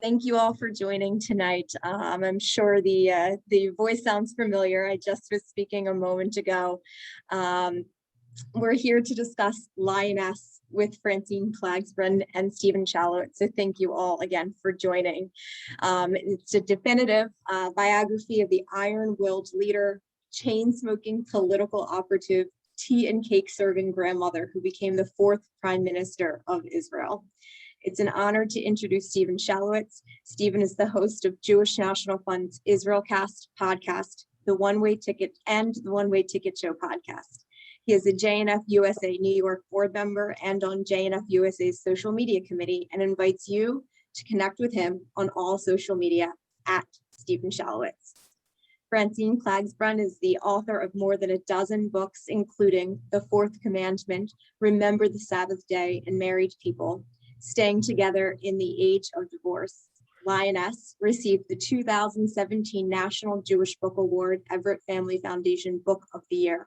Thank you all for joining tonight. I'm sure the voice sounds familiar. I just was speaking a moment ago. We're here to discuss Lioness with Francine Klagsbrun and Stephen Shalowitz. So thank you all again for joining. It's a definitive biography of the iron-willed leader, chain-smoking political operative, tea and cake serving grandmother who became the fourth prime minister of Israel. It's an honor to introduce Stephen Shalowitz. Stephen is the host of Jewish National Fund's Israelcast podcast, the One Way Ticket and the One Way Ticket Show podcast. He is a JNF-USA New York board member and on JNF-USA's social media committee, and invites you to connect with him on all social media at Stephen Shalowitz. Francine Klagsbrun is the author of more than a dozen books, including The Fourth Commandment, Remember the Sabbath Day, and Married People, Staying Together in the Age of Divorce. Lioness received the 2017 National Jewish Book Award, Everett Family Foundation Book of the Year.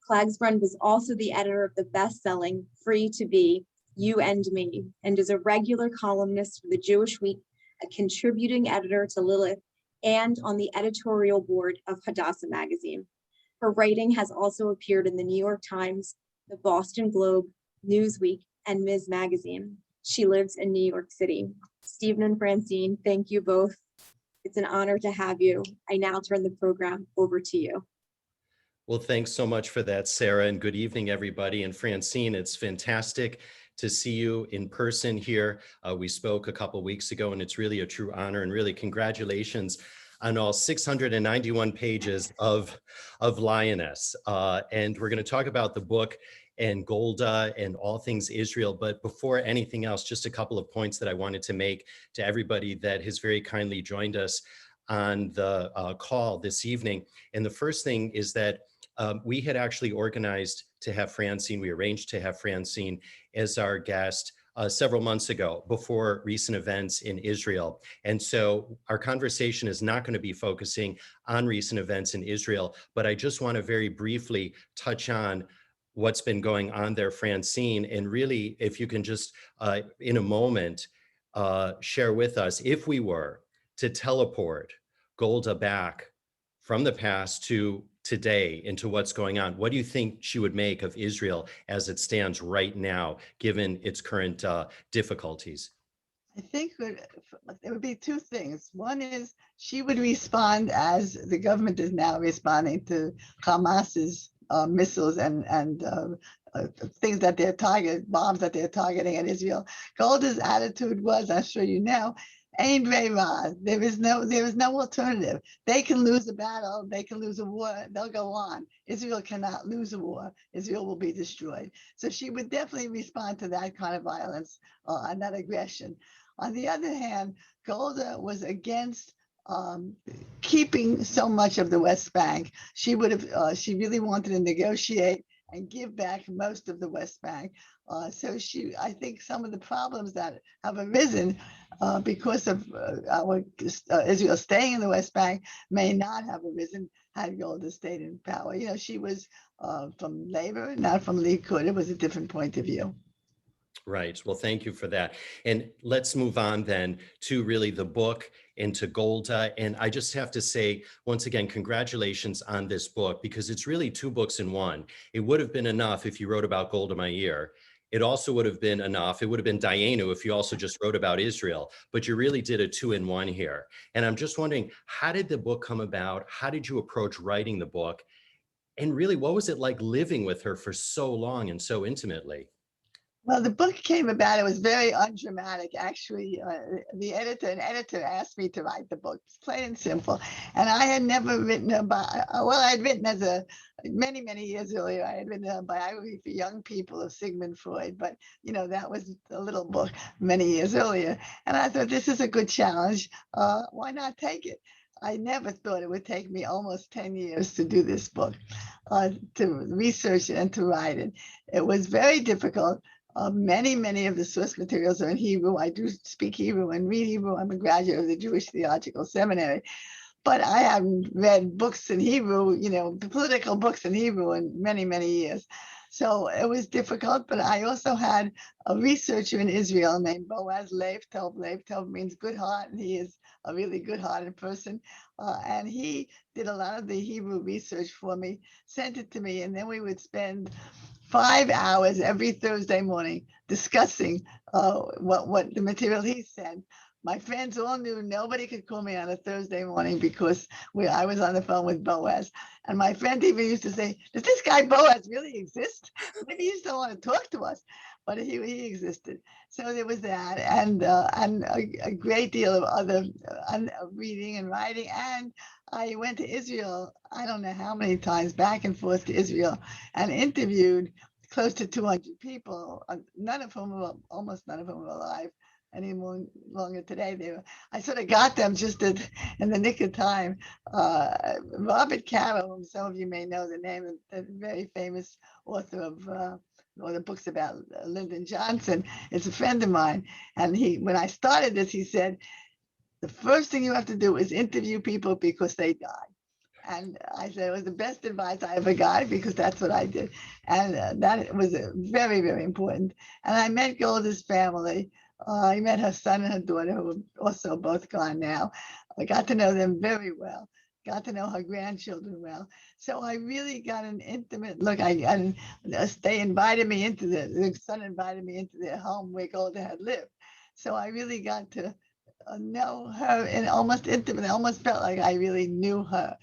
Klagsbrun was also the editor of the best-selling Free to Be, You and Me, and is a regular columnist for the Jewish Week, a contributing editor to Lilith, and on the editorial board of Hadassah magazine. Her writing has also appeared in the New York Times, the Boston Globe, Newsweek, and Ms. Magazine. She lives in New York City. Stephen and Francine, thank you both. It's an honor to have you. I now turn the program over to you. Well, thanks so much for that, Sarah, and good evening, everybody. And Francine, it's fantastic to see you in person here. We spoke a couple weeks ago, and it's really a true honor, and really congratulations on all 691 pages of Lioness. And we're going to talk about the book and Golda and all things Israel. But before anything else, just a couple of points that I wanted to make to everybody that has very kindly joined us on the call this evening. And the first thing is that we had actually organized to have Francine, we arranged to have Francine as our guest several months ago before recent events in Israel. And so our conversation is not going to be focusing on recent events in Israel, but I just want to very briefly touch on what's been going on there, Francine, and really, if you can just in a moment share with us, if we were to teleport Golda back from the past to today into what's going on, what do you think she would make of Israel as it stands right now, given its current difficulties? I think there would be two things. One is she would respond as the government is now responding to Hamas's missiles and things that they're targeting, bombs that they're targeting at Israel. Golda's attitude was, I'm sure you know, Ain Breiva. There is no alternative. They can lose a battle, they can lose a war, they'll go on. Israel cannot lose a war. Israel will be destroyed. So she would definitely respond to that kind of violence and that aggression. On the other hand, Golda was against keeping so much of the West Bank. She would have. She really wanted to negotiate and give back most of the West Bank. So I think some of the problems that have arisen because of Israel staying in the West Bank may not have arisen had Golda stayed in power. You know, she was from Labor, not from Likud. It was a different point of view. Right. Well, thank you for that. And let's move on then to really the book and to Golda. And I just have to say, once again, congratulations on this book, because it's really two books in one. It would have been enough if you wrote about Golda Meir. It also would have been enough. It would have been Dayenu if you also just wrote about Israel, but you really did a two-in-one here. And I'm just wondering, how did the book come about? How did you approach writing the book? And really, what was it like living with her for so long and so intimately? Well, the book came about, it was very undramatic. Actually, an editor asked me to write the book, plain and simple. And I had never written about, I had written many, many years earlier, I had written a biography for young people of Sigmund Freud, but you know, that was a little book many years earlier. And I thought, this is a good challenge. Why not take it? I never thought it would take me almost 10 years to do this book, to research it and to write it. It was very difficult. Many of the source materials are in Hebrew. I do speak Hebrew and read Hebrew. I'm a graduate of the Jewish Theological Seminary, but I haven't read books in Hebrew, you know, political books in Hebrew in many, many years. So it was difficult, but I also had a researcher in Israel named Boaz Lev-Tov. Lev-Tov means good heart, and he is a really good-hearted person. And he did a lot of the Hebrew research for me, sent it to me, and then we would spend 5 hours every Thursday morning discussing what the material he sent. My friends all knew nobody could call me on a Thursday morning because I was on the phone with Boaz. And my friend even used to say, does this guy Boaz really exist? Maybe he just don't want to talk to us, but he existed. So there was that, and a great deal of other reading and writing. And I went to Israel, I don't know how many times, back and forth to Israel, and interviewed close to 200 people, almost none of whom are alive any longer today. I sort of got them just in the nick of time. Robert Caro, whom some of you may know the name, the very famous author of all the books about Lyndon Johnson, is a friend of mine. And when I started this, he said, the first thing you have to do is interview people because they die. And I said it was the best advice I ever got, because that's what I did. And that was very, very important. And I met Golda's family. I met her son and her daughter, who are also both gone now. I got to know them very well, got to know her grandchildren well. So I really got an intimate look. They invited me into the son invited me into their home where Golda had lived. So I really got to know her and almost intimate. I almost felt like I really knew her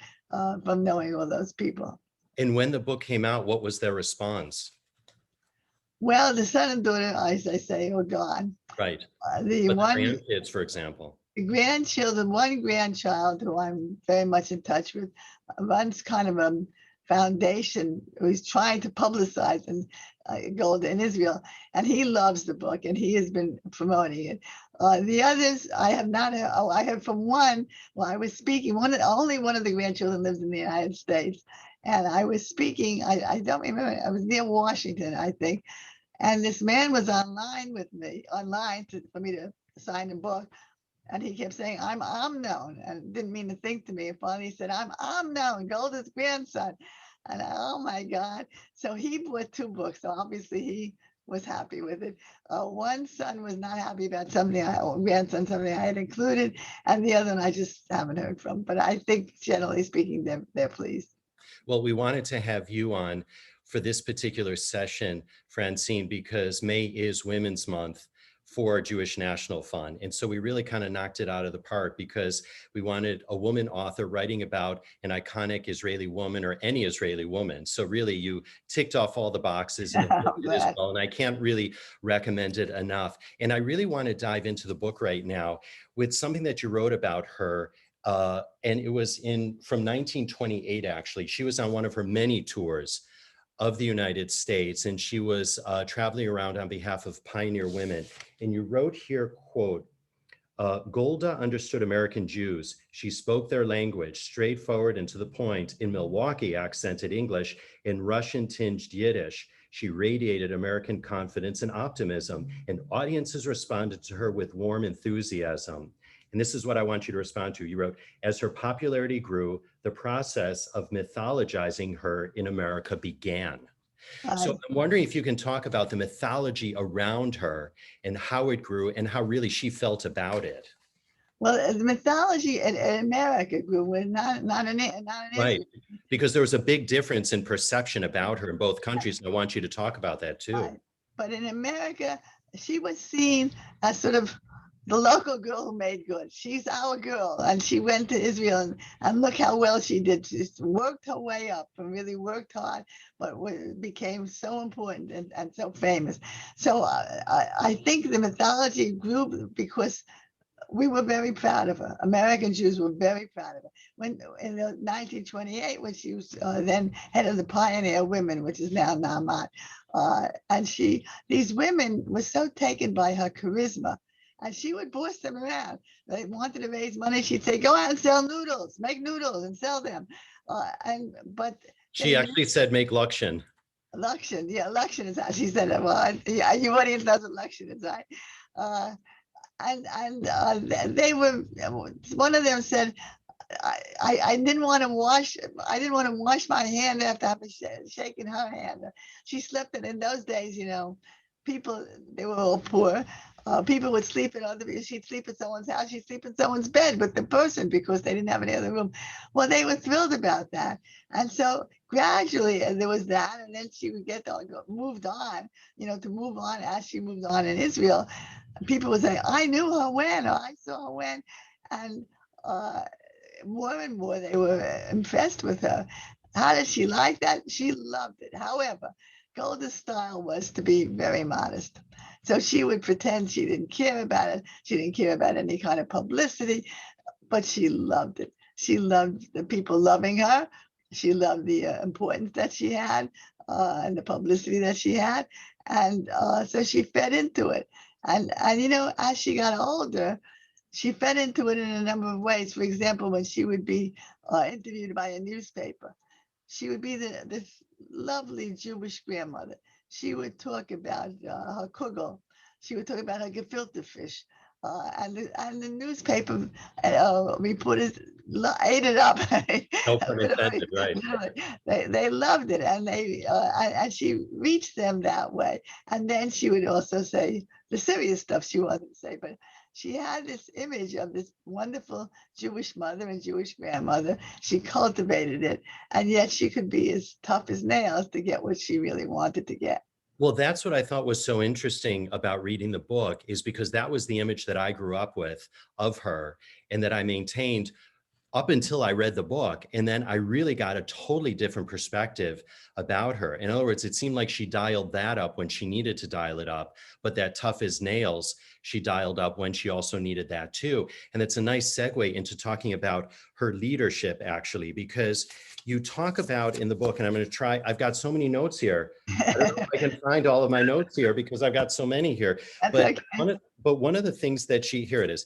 from knowing all those people. And when the book came out, what was their response? Well, the son and daughter, as I say, are gone. Right. But the grandkids, for example. The grandchildren, one grandchild who I'm very much in touch with, runs kind of a foundation who's trying to publicize Golda in Israel, and he loves the book, and he has been promoting it. The others, I have not heard. Oh, I heard from one. Well, I was speaking. Only one of the grandchildren lives in the United States, and I was speaking. I don't remember. I was near Washington, I think, and this man was online with me, for me to sign a book. And he kept saying, I'm known, and didn't mean to think to me. And finally he said, I'm known, Golda's grandson. And oh my God. So he bought 2 books. So obviously he was happy with it. One son was not happy about something I had included. And the other one I just haven't heard from. But I think generally speaking, they're pleased. Well, we wanted to have you on for this particular session, Francine, because May is Women's Month for Jewish National Fund. And so we really kind of knocked it out of the park, because we wanted a woman author writing about an iconic Israeli woman, or any Israeli woman. So really you ticked off all the boxes in the book as well, and I can't really recommend it enough. And I really want to dive into the book right now with something that you wrote about her. And it was from 1928, actually. She was on one of her many tours of the United States, and she was traveling around on behalf of pioneer women. And you wrote here, quote, Golda understood American Jews. She spoke their language, straightforward and to the point, in Milwaukee accented English, in Russian tinged Yiddish. She radiated American confidence and optimism, and audiences responded to her with warm enthusiasm. And this is what I want you to respond to. You wrote, as her popularity grew, the process of mythologizing her in America began. So I'm wondering if you can talk about the mythology around her and how it grew and how really she felt about it. Well, the mythology in America grew, not in right, because there was a big difference in perception about her in both countries. And I want you to talk about that too. Right. But in America, she was seen as sort of the local girl who made good. She's our girl. And she went to Israel, and look how well she did. She worked her way up and really worked hard, but became so important and so famous. So I think the mythology grew because we were very proud of her. American Jews were very proud of her. When in 1928, when she was then head of the Pioneer Women, which is now Naamat, and these women were so taken by her charisma. And she would boss them around. They wanted to raise money. She'd say, go out and sell noodles, make noodles and sell them. But she actually said, make Lakshan. Lakshan, yeah, Lakshan is how she said it. Well, yeah, your audience knows what Lakshan is, right? They were, one of them said, I didn't want to wash. I didn't want to wash my hand after having shaken her hand. She slept in those days. People, they were all poor. People would sleep in other. She'd sleep at someone's house. She'd sleep in someone's bed with the person because they didn't have any other room. Well, they were thrilled about that, and so gradually there was that, and then she would get moved on. To move on as she moved on in Israel. People would say, "I knew her when," or "I saw her when," and more and more they were impressed with her. How did she like that? She loved it. However, Golda's style was to be very modest. So she would pretend she didn't care about it. She didn't care about any kind of publicity, but she loved it. She loved the people loving her. She loved the importance that she had and the publicity that she had. And so she fed into it. And as she got older, she fed into it in a number of ways. For example, when she would be interviewed by a newspaper, she would be this lovely Jewish grandmother. She would talk about her kugel. She would talk about her gefilte fish. And the newspaper reporters ate it up. No pun intended, right? They loved it, and she reached them that way. And then she would also say the serious stuff she wanted to say, but she had this image of this wonderful Jewish mother and Jewish grandmother. She cultivated it, and yet she could be as tough as nails to get what she really wanted to get. Well, that's what I thought was so interesting about reading the book, is because that was the image that I grew up with of her and that I maintained up until I read the book. And then I really got a totally different perspective about her. In other words, it seemed like she dialed that up when she needed to dial it up, but that tough as nails, she dialed up when she also needed that too. And it's a nice segue into talking about her leadership, actually, because you talk about in the book, and I'm going to try, I've got so many notes here. I don't know if I can find all of my notes here because I've got so many here. But one of the things that here it is.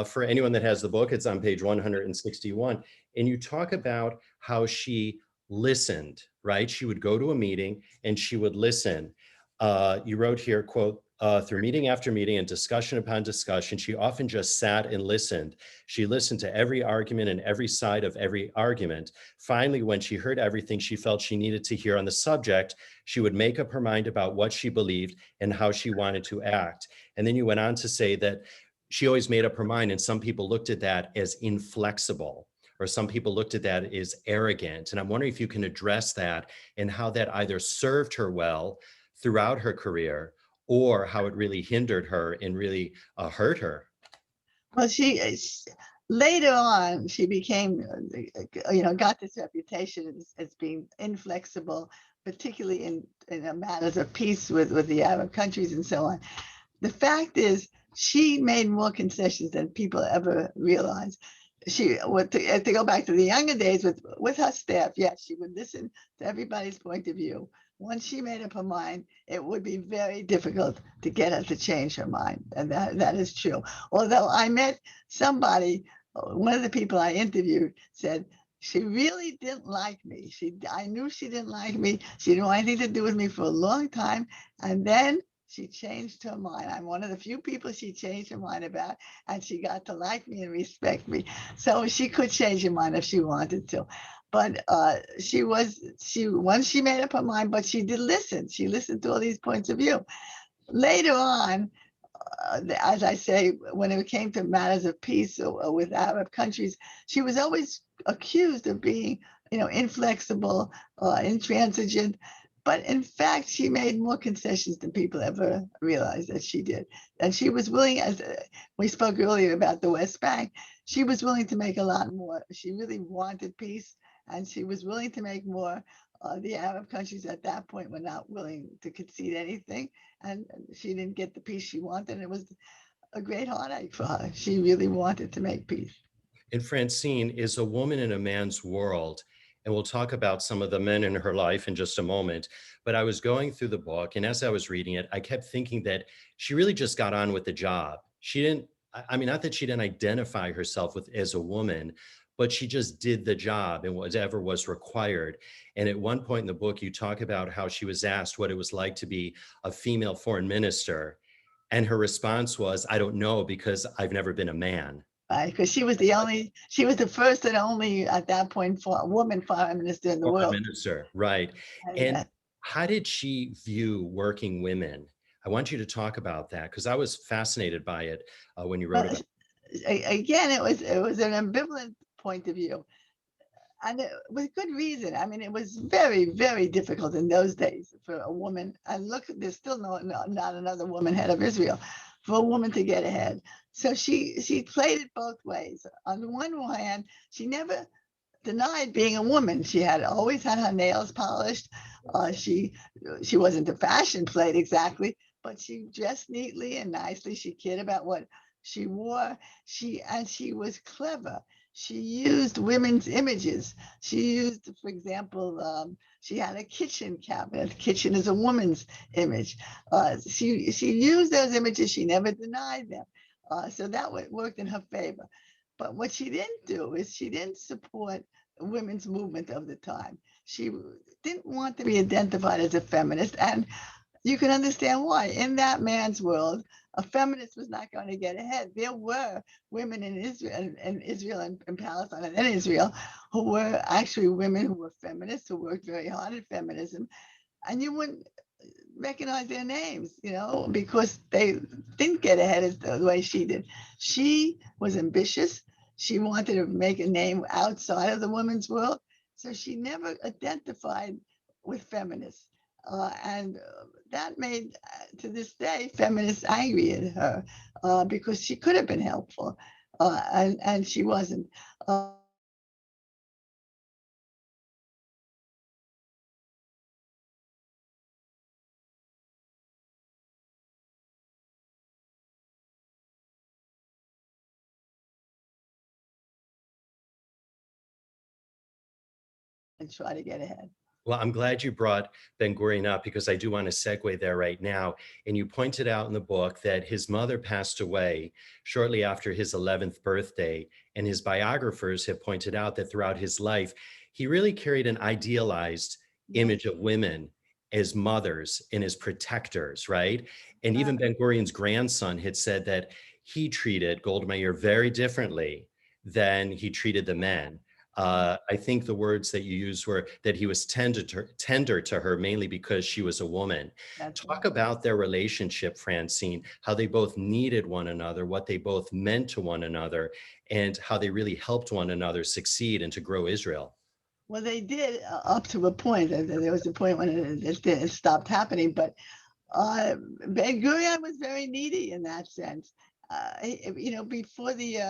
For anyone that has the book, it's on page 161. And you talk about how she listened, right? She would go to a meeting and she would listen. You wrote here, quote, through meeting after meeting and discussion upon discussion, she often just sat and listened. She listened to every argument and every side of every argument. Finally, when she heard everything she felt she needed to hear on the subject, she would make up her mind about what she believed and how she wanted to act. And then you went on to say that she always made up her mind, and some people looked at that as inflexible, or some people looked at that as arrogant. And I'm wondering if you can address that and how that either served her well throughout her career or how it really hindered her and really hurt her. Well, later on, she became, got this reputation as being inflexible, particularly in matters of peace with the Arab countries and so on. The fact is, she made more concessions than people ever realized. To go back to the younger days with her staff, yes, she would listen to everybody's point of view. Once she made up her mind, it would be very difficult to get her to change her mind. And that is true. Although I met somebody, one of the people I interviewed said, she really didn't like me. I knew she didn't like me. She didn't want anything to do with me for a long time. And then she changed her mind. I'm one of the few people she changed her mind about, and she got to like me and respect me. So she could change her mind if she wanted to. But once she made up her mind, but she did listen. She listened to all these points of view. Later on, as I say, when it came to matters of peace or with Arab countries, she was always accused of being, inflexible, intransigent. But in fact, she made more concessions than people ever realized that she did. And she was willing, as we spoke earlier about the West Bank, she was willing to make a lot more. She really wanted peace, and she was willing to make more. The Arab countries at that point were not willing to concede anything, and she didn't get the peace she wanted. And it was a great heartache for her. She really wanted to make peace. And Francine is a woman in a man's world. And we'll talk about some of the men in her life in just a moment. But I was going through the book, and as I was reading it, I kept thinking that she really just got on with the job. She didn't, not that she didn't identify herself as a woman, but she just did the job and whatever was required. And at one point in the book, you talk about how she was asked what it was like to be a female foreign minister. And her response was, I don't know, because I've never been a man. right? Because she was the first and only at that point for a woman foreign minister in the Foreign world. minister, right. And how did she view working women? I want you to talk about that because I was fascinated by it when you wrote about it. Again, it was an ambivalent point of view. And with good reason. I mean, it was very, very difficult in those days for a woman. And look, there's still not another woman head of Israel, for a woman to get ahead. So she played it both ways. On the one hand, she never denied being a woman. She had always had her nails polished. She wasn't a fashion plate exactly, but she dressed neatly and nicely. She cared about what she wore. She was clever. She used women's images. She used, for example, she had a kitchen cabinet. Kitchen is a woman's image. She used those images. She never denied them. So that worked in her favor. But what she didn't do is she didn't support the women's movement of the time. She didn't want to be identified as a feminist. And you can understand why. In that man's world, a feminist was not going to get ahead. There were women in Israel and Palestine and in Israel who were actually women who were feminists, who worked very hard at feminism. And you wouldn't recognize their names, because they didn't get ahead as the way she did. She was ambitious. She wanted to make a name outside of the women's world. So she never identified with feminists. And that made, to this day, feminists angry at her because she could have been helpful, and she wasn't. And try to get ahead. Well, I'm glad you brought Ben Gurion up because I do want to segue there right now. And you pointed out in the book that his mother passed away shortly after his 11th birthday. And his biographers have pointed out that throughout his life, he really carried an idealized image of women as mothers and as protectors, right? And even Ben Gurion's grandson had said that he treated Golda Meir very differently than he treated the men. I think the words that you used were that he was tender to her, mainly because she was a woman. Talk about their relationship, Francine, how they both needed one another, what they both meant to one another, and how they really helped one another succeed and to grow Israel. Well, they did up to a point. There was a point when it stopped happening, but Ben Gurion was very needy in that sense. Before the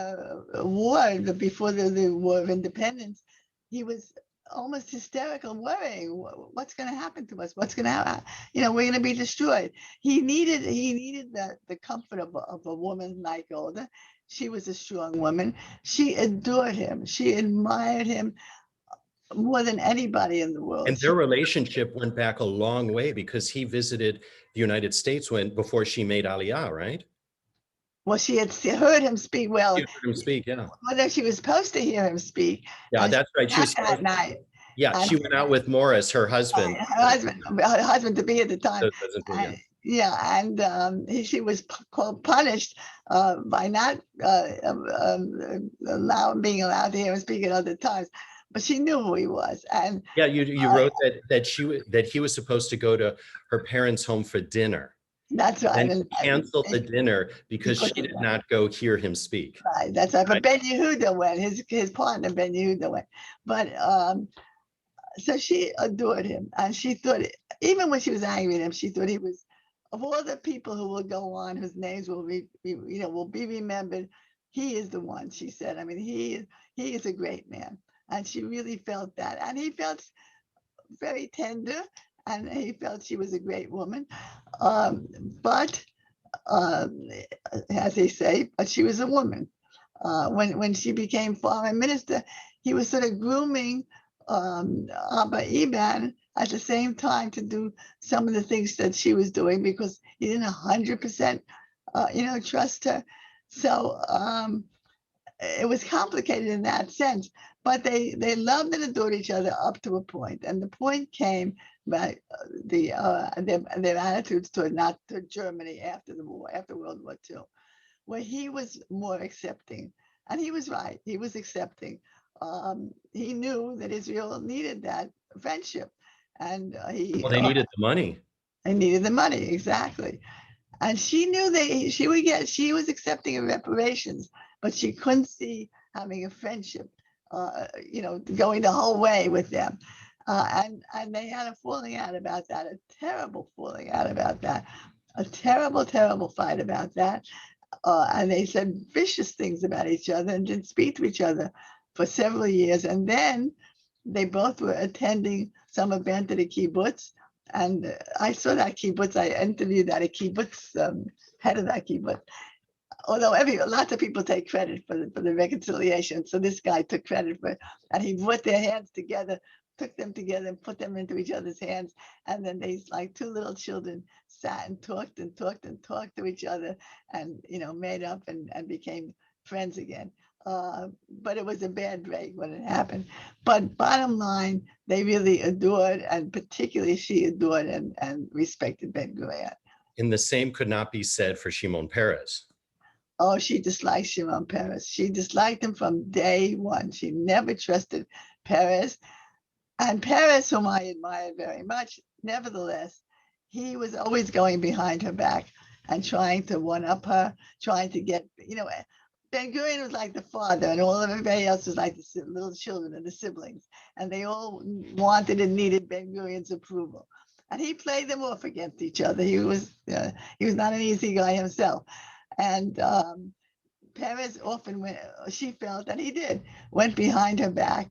war, before the War of Independence, he was almost hysterical, worrying, what's going to happen to us? What's going to happen? We're going to be destroyed. He needed the comfort of a woman like Golda. She was a strong woman. She adored him. She admired him more than anybody in the world. And their relationship went back a long way because he visited the United States before she made Aliyah, right? Well, she had heard him speak. Well, she heard him speak, yeah. Well, she was supposed to hear him speak. Yeah, that's right. She was that night. Yeah, she went out with Morris, her husband. Her husband to be at the time. She was punished by not being allowed to hear him speak at other times. But she knew who he was, and yeah, you wrote that he was supposed to go to her parents' home for dinner. That's right. And canceled the dinner because she did not go hear him speak. Right, that's right. But Ben Yehuda went. His partner Ben Yehuda went. But so she adored him, and she thought, even when she was angry at him, she thought he was, of all the people who will go on, whose names will be remembered, he is the one. She said, I mean, he is a great man. And she really felt that. And he felt very tender, and he felt she was a great woman. But as they say, but she was a woman. When she became foreign minister, he was sort of grooming Abba Eban at the same time to do some of the things that she was doing, because he didn't 100% trust her. So it was complicated in that sense, but they loved and adored each other up to a point. And the point came by their attitudes toward Germany after the war, after World War II, where he was more accepting. And he was right. He was accepting. He knew that Israel needed that friendship, and Well, they needed the money. they needed the money, exactly. And she knew that she was accepting of reparations, but she couldn't see having a friendship, going the whole way with them. And they had a falling out about that, a terrible falling out about that, a terrible, terrible fight about that. And they said vicious things about each other and didn't speak to each other for several years. And then they both were attending some event at a kibbutz. And I saw that kibbutz. I interviewed that a kibbutz, head of that kibbutz. Although lots of people take credit for the reconciliation. So this guy took credit for it. And he put their hands together, took them together and put them into each other's hands. And then they, like two little children, sat and talked and talked and talked to each other and, made up and became friends again. But it was a bad break when it happened. But bottom line, they really adored, and particularly she adored and respected Ben-Gurion. And the same could not be said for Shimon Peres. Oh, she disliked Shimon Peres. She disliked him from day one. She never trusted Peres. And Peres, whom I admired very much, nevertheless, he was always going behind her back and trying to one-up her, trying to get, Ben-Gurion was like the father, and everybody else was like the little children and the siblings. And they all wanted and needed Ben-Gurion's approval. And he played them off against each other. He was not an easy guy himself. And Peres often, she felt, and he did, went behind her back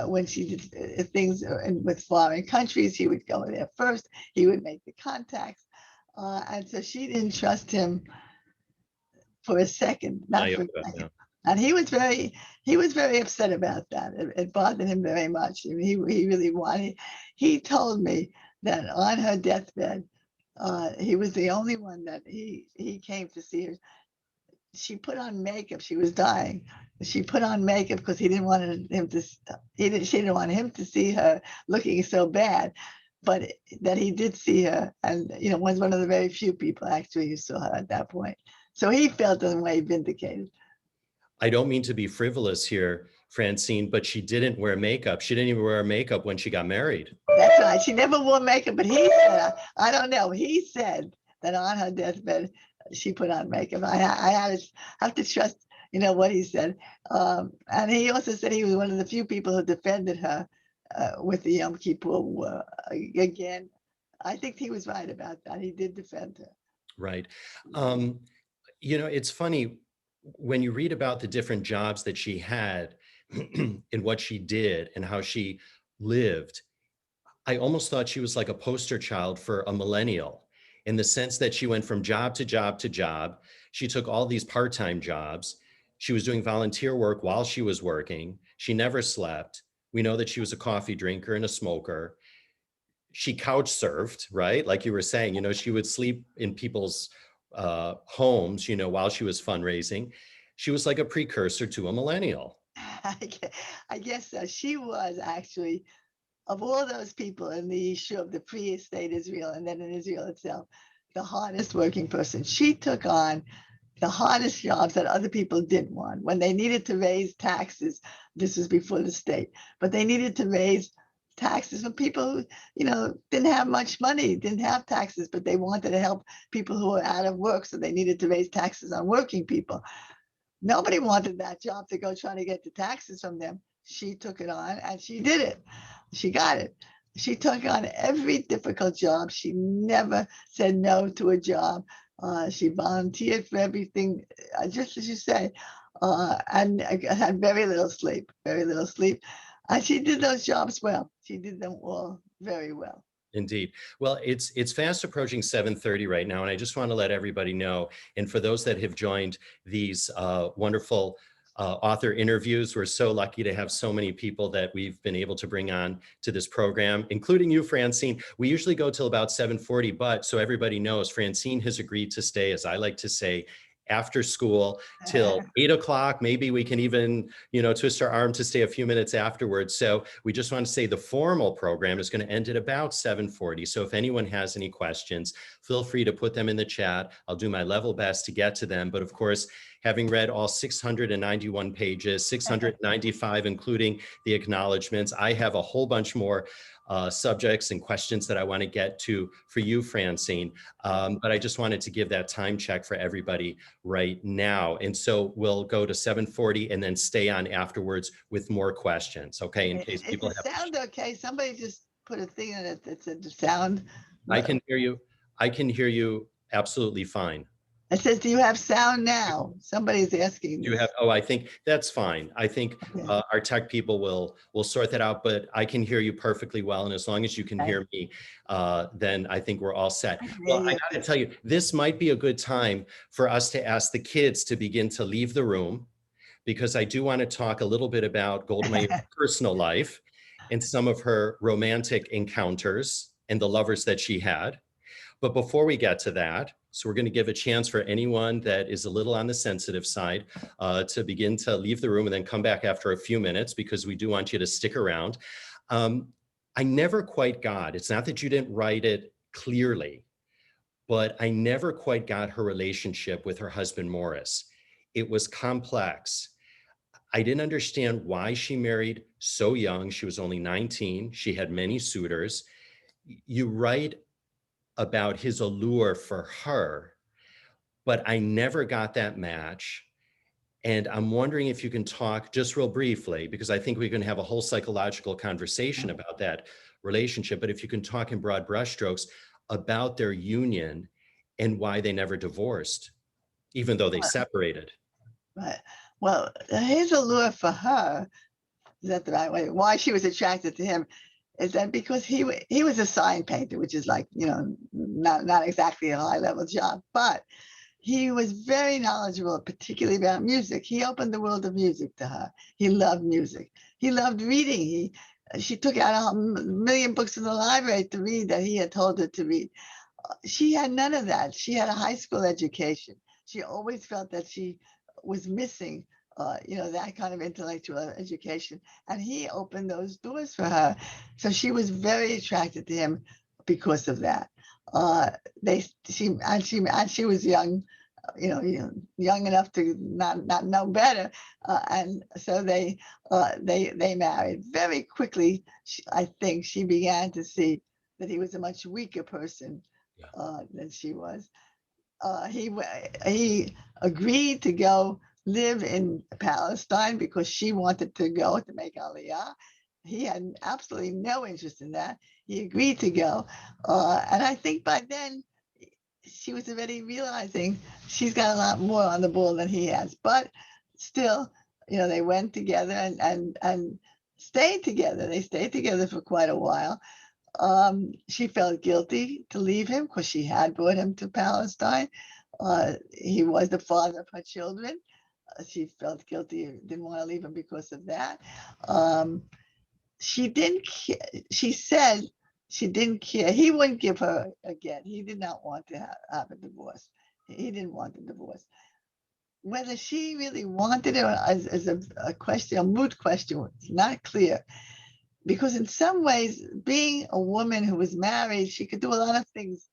when she did things with foreign countries. He would go there first. He would make the contacts. And so she didn't trust him for a second, not for a second. And he was very upset about that. It bothered him very much. I mean, he really wanted, he told me that on her deathbed, he was the only one that he came to see her. She put on makeup. She was dying. She put on makeup because she didn't want him to see her looking so bad, but that he did see her, and was one of the very few people actually who saw her at that point. So he felt in a way vindicated. I don't mean to be frivolous here, Francine, but she didn't wear makeup. She didn't even wear makeup when she got married. That's right. She never wore makeup, but he said, I don't know. He said that on her deathbed, she put on makeup. I have to trust, what he said. And he also said he was one of the few people who defended her with the Yom Kippur War. Again, I think he was right about that. He did defend her. Right. It's funny when you read about the different jobs that she had and what she did and how she lived. I almost thought she was like a poster child for a millennial, in the sense that she went from job to job to job. She took all these part-time jobs. She was doing volunteer work while she was working. She never slept. We know that she was a coffee drinker and a smoker. She couch surfed, right? Like you were saying, she would sleep in people's homes, while she was fundraising. She was like a precursor to a millennial. I guess so. She was actually, of all those people in the issue of the pre-state Israel and then in Israel itself, the hardest working person. She took on the hardest jobs that other people didn't want. When they needed to raise taxes, this was before the state, but they needed to raise taxes for people who, didn't have much money, didn't have taxes, but they wanted to help people who were out of work. So they needed to raise taxes on working people. Nobody wanted that job to go trying to get the taxes from them. She took it on and she did it. She got it. She took on every difficult job. She never said no to a job. She volunteered for everything, just as you say, and had very little sleep. And she did those jobs well. She did them all very well. Indeed. Well, it's fast approaching 7:30 right now, and I just want to let everybody know, and for those that have joined these wonderful author interviews, we're so lucky to have so many people that we've been able to bring on to this program, including you, Francine. We usually go till about 7:40, but so everybody knows, Francine has agreed to stay, as I like to say, after school till 8 o'clock. Maybe we can even, twist our arm to stay a few minutes afterwards. So we just want to say the formal program is going to end at about 7:40. So if anyone has any questions, feel free to put them in the chat. I'll do my level best to get to them. But of course, having read all 691 pages, 695, including the acknowledgements, I have a whole bunch more subjects and questions that I want to get to for you, Francine. But I just wanted to give that time check for everybody right now. And so we'll go to 7:40 and then stay on afterwards with more questions, okay? In case people have sound okay? Somebody just put a thing in it that said the sound. I can hear you. I can hear you absolutely fine. It says, do you have sound now? Somebody's asking. Do you have, I think that's fine. I think our tech people will sort that out, but I can hear you perfectly well. And as long as you can hear me, then I think we're all set. Well, I gotta tell you, this might be a good time for us to ask the kids to begin to leave the room, because I do want to talk a little bit about Golda Meir's personal life and some of her romantic encounters and the lovers that she had. But before we get to that, so we're going to give a chance for anyone that is a little on the sensitive side to begin to leave the room and then come back after a few minutes, because we do want you to stick around. I never quite got, it's not that you didn't write it clearly, but I never quite got her relationship with her husband, Morris. It was complex. I didn't understand why she married so young. She was only 19. She had many suitors. You write about his allure for her, but I never got that match. And I'm wondering if you can talk just real briefly, because I think we can have a whole psychological conversation about that relationship, but if you can talk in broad brushstrokes about their union and why they never divorced, even though they separated. Right. Well, his allure for her, is that the right way? Why she was attracted to him is that because he was a sign painter, which is like, not exactly a high level job, but he was very knowledgeable, particularly about music. He opened the world of music to her. He loved music. He loved reading. She took out a million books in the library to read that he had told her to read. She had none of that. She had a high school education. She always felt that she was missing that kind of intellectual education, and he opened those doors for her. So she was very attracted to him because of that. She was young, young enough to not know better, and so they married very quickly. I think she began to see that he was a much weaker person than she was. He agreed to go live in Palestine because she wanted to go to make Aliyah. He had absolutely no interest in that. He agreed to go. And I think by then she was already realizing she's got a lot more on the ball than he has. But still, they went together and stayed together. They stayed together for quite a while. She felt guilty to leave him because she had brought him to Palestine. He was the father of her children. She felt guilty, didn't want to leave him because of that. She didn't care. She said she didn't care. He wouldn't give her again. He did not want to have a divorce. He didn't want the divorce. Whether she really wanted it as a question, a moot question, it's not clear. Because in some ways, being a woman who was married, she could do a lot of things,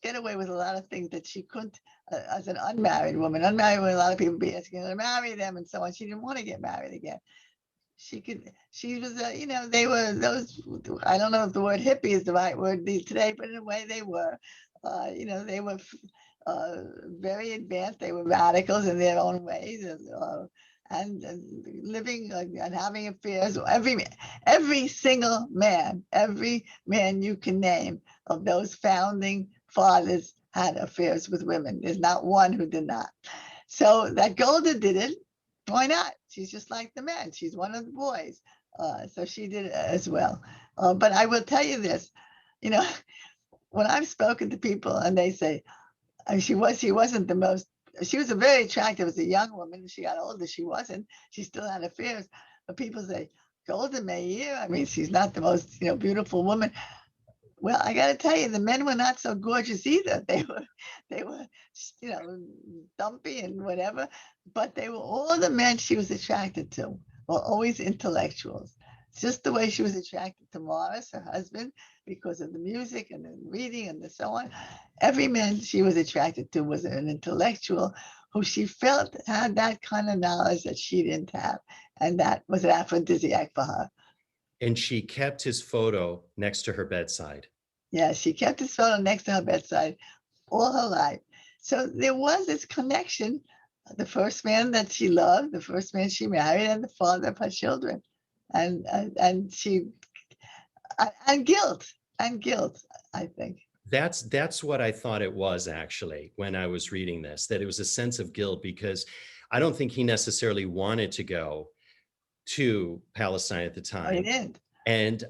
get away with a lot of things that she couldn't as an unmarried woman. Unmarried woman, a lot of people be asking her to marry them and so on. She didn't want to get married again. She was, they were those, I don't know if the word hippie is the right word today, but in a way they were, they were very advanced. They were radicals in their own ways. And living and having affairs. Every single man, every man you can name of those founding fathers had affairs with women. There's not one who did not. So that Golda did it. Why not? She's just like the men. She's one of the boys. So she did it as well. But I will tell you this, when I've spoken to people and they say, she wasn't the most, she was a very attractive as a young woman. She got older, she wasn't. She still had affairs. But people say, Golda Meir, she's not the most, beautiful woman. Well, I got to tell you, the men were not so gorgeous either. They were, dumpy and whatever. But they were all the men she was attracted to were always intellectuals. It's just the way she was attracted to Morris, her husband, because of the music and the reading and the so on. Every man she was attracted to was an intellectual who she felt had that kind of knowledge that she didn't have, and that was an aphrodisiac for her. And she kept his photo next to her bedside. Yeah, she kept his photo next to her bedside all her life. So there was this connection, the first man that she loved, the first man she married, and the father of her children. And she, and guilt, I think. That's what I thought it was, actually, when I was reading this, that it was a sense of guilt, because I don't think he necessarily wanted to go to Palestine at the Oh, he time. did. And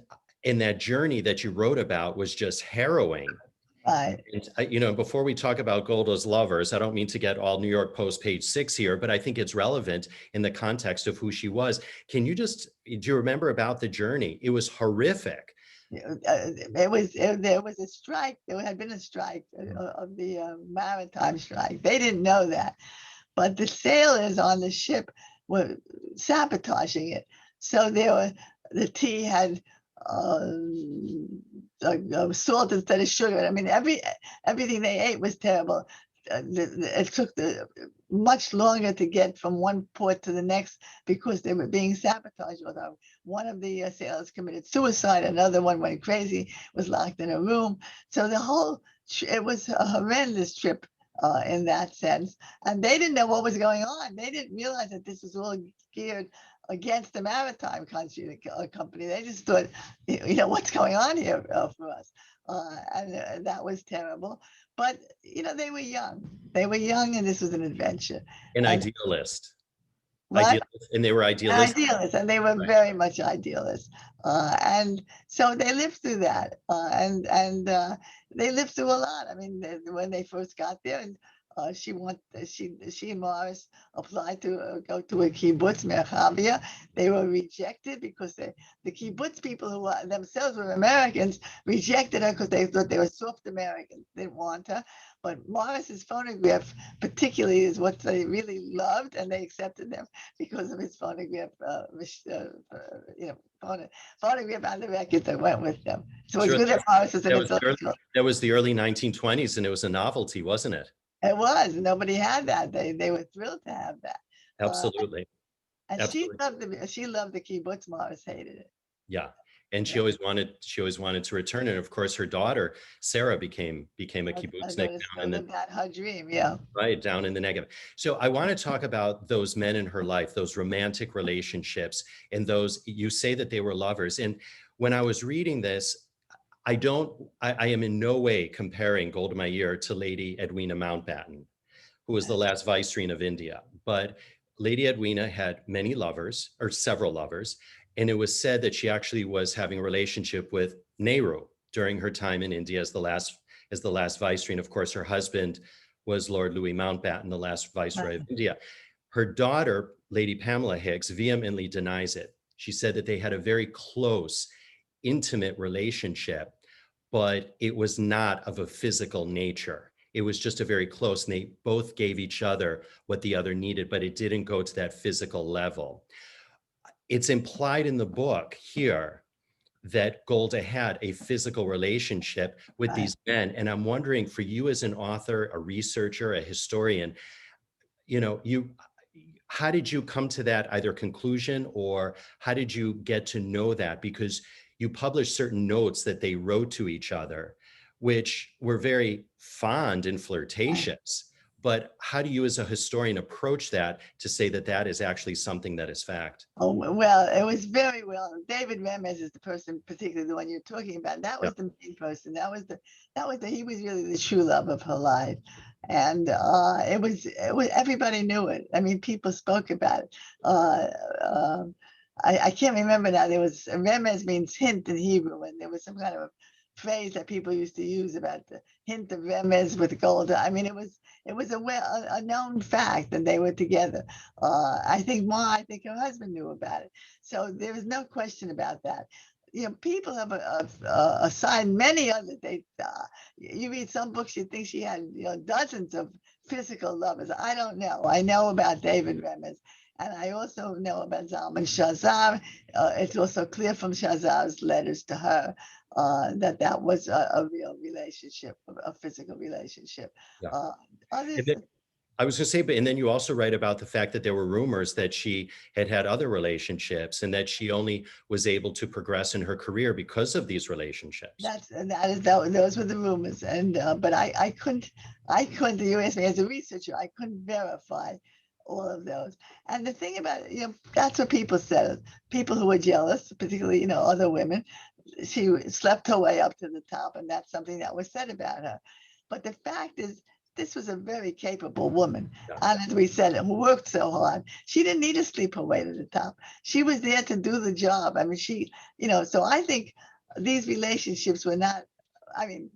in that journey that you wrote about was just harrowing. Right. And, before we talk about Golda's lovers, I don't mean to get all New York Post page 6 here, but I think it's relevant in the context of who she was. Do you remember about the journey? It was horrific. There was a strike. There had been a strike of the maritime strike. They didn't know that, but the sailors on the ship were sabotaging it. So the tea had salt instead of sugar. I mean, everything they ate was terrible. It took much longer to get from one port to the next because they were being sabotaged. Although one of the sailors committed suicide, another one went crazy, was locked in a room. So it was a horrendous trip in that sense. And they didn't know what was going on. They didn't realize that this was all geared against the maritime company. They just thought, what's going on here for us? And that was terrible. But, they were young. And this was an adventure. An idealist. And they were idealists. Idealists, and they were Right. very much idealists. And so they lived through that. And they lived through a lot. I mean, when they first got there, and she and Morris applied to go to a kibbutz, Merchavia. They were rejected because the kibbutz people who themselves were Americans rejected her because they thought they were soft Americans, didn't want her. But Morris's phonograph particularly is what they really loved, and they accepted them because of his phonograph, phonograph on the record that went with them. So it's good that Morris is an intellectual. That was the early 1920s, and it was a novelty, wasn't it? It was. Nobody had that. They were thrilled to have that. Absolutely. And Absolutely. she loved the kibbutz. Morris hated it. Yeah. And she always wanted to return. And of course, her daughter, Sarah, became a kibbutznik her dream, yeah. Right, down in the Negev. So I want to talk about those men in her life, those romantic relationships, and you say that they were lovers. And when I was reading this, I am in no way comparing Golda Meir to Lady Edwina Mountbatten, who was the last viceroy of India. But Lady Edwina had many lovers, or several lovers, and it was said that she actually was having a relationship with Nehru during her time in India as the last viceroy. And of course, her husband was Lord Louis Mountbatten, the last viceroy of India. Her daughter, Lady Pamela Hicks, vehemently denies it. She said that they had a very close, intimate relationship, but it was not of a physical nature. It was just a very close, and they both gave each other what the other needed, but it didn't go to that physical level. It's implied in the book here that Golda had a physical relationship with these men. And I'm wondering, for you as an author, a researcher, a historian, how did you come to that either conclusion, or how did you get to know that? Because you published certain notes that they wrote to each other, which were very fond and flirtatious. But how do you as a historian approach that to say that that is actually something that is fact? Oh, well, it was very well. David Remez is the person, particularly the one you're talking about. That was the main person. He was really the true love of her life. And it was everybody knew it. I mean, people spoke about it. I can't remember now. There was, Remez means hint in Hebrew, and there was some kind of a phrase that people used to use about the hint of Remez with Golda. I mean, it was a known fact that they were together. I think her husband knew about it. So there was no question about that. people have assigned many other dates. You read some books, you think she had dozens of physical lovers. I don't know. I know about David Remez, and I also know about Zalman Shazar. It's also clear from Shazar's letters to her that was a real relationship, a physical relationship. Yeah. Others. I was going to say, but and then you also write about the fact that there were rumors that she had other relationships and that she only was able to progress in her career because of these relationships. Those were the rumors, and but I couldn't. The USA as a researcher, I couldn't verify all of those. And the thing about it, that's what people said. People who were jealous, particularly other women. She slept her way up to the top, and that's something that was said about her. But the fact is, this was a very capable woman. Yeah. And as we said, who worked so hard. She didn't need to sleep her way to the top. She was there to do the job. I mean, so I think these relationships were not,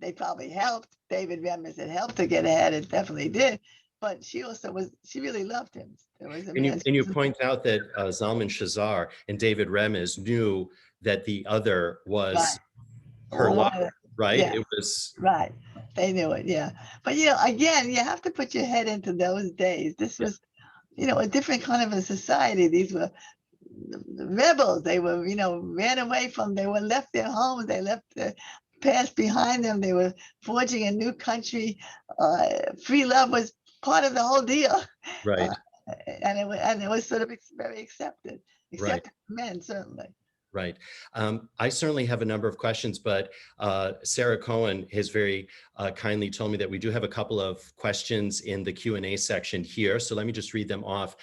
they probably helped. David Remez had helped her get ahead. It definitely did. But she really loved him. And you point out that Zalman Shazar and David Remez knew that the other was her lover, right? Yeah. It was right. They knew it, yeah. But again, you have to put your head into those days. This was, a different kind of a society. These were rebels. They were, ran away from. They were left their homes. They left their past behind them. They were forging a new country. Free love was part of the whole deal. Right. And it was sort of very accepted Right. Men certainly. Right. I certainly have a number of questions, but Sarah Cohen has very kindly told me that we do have a couple of questions in the Q&A section here. So let me just read them off.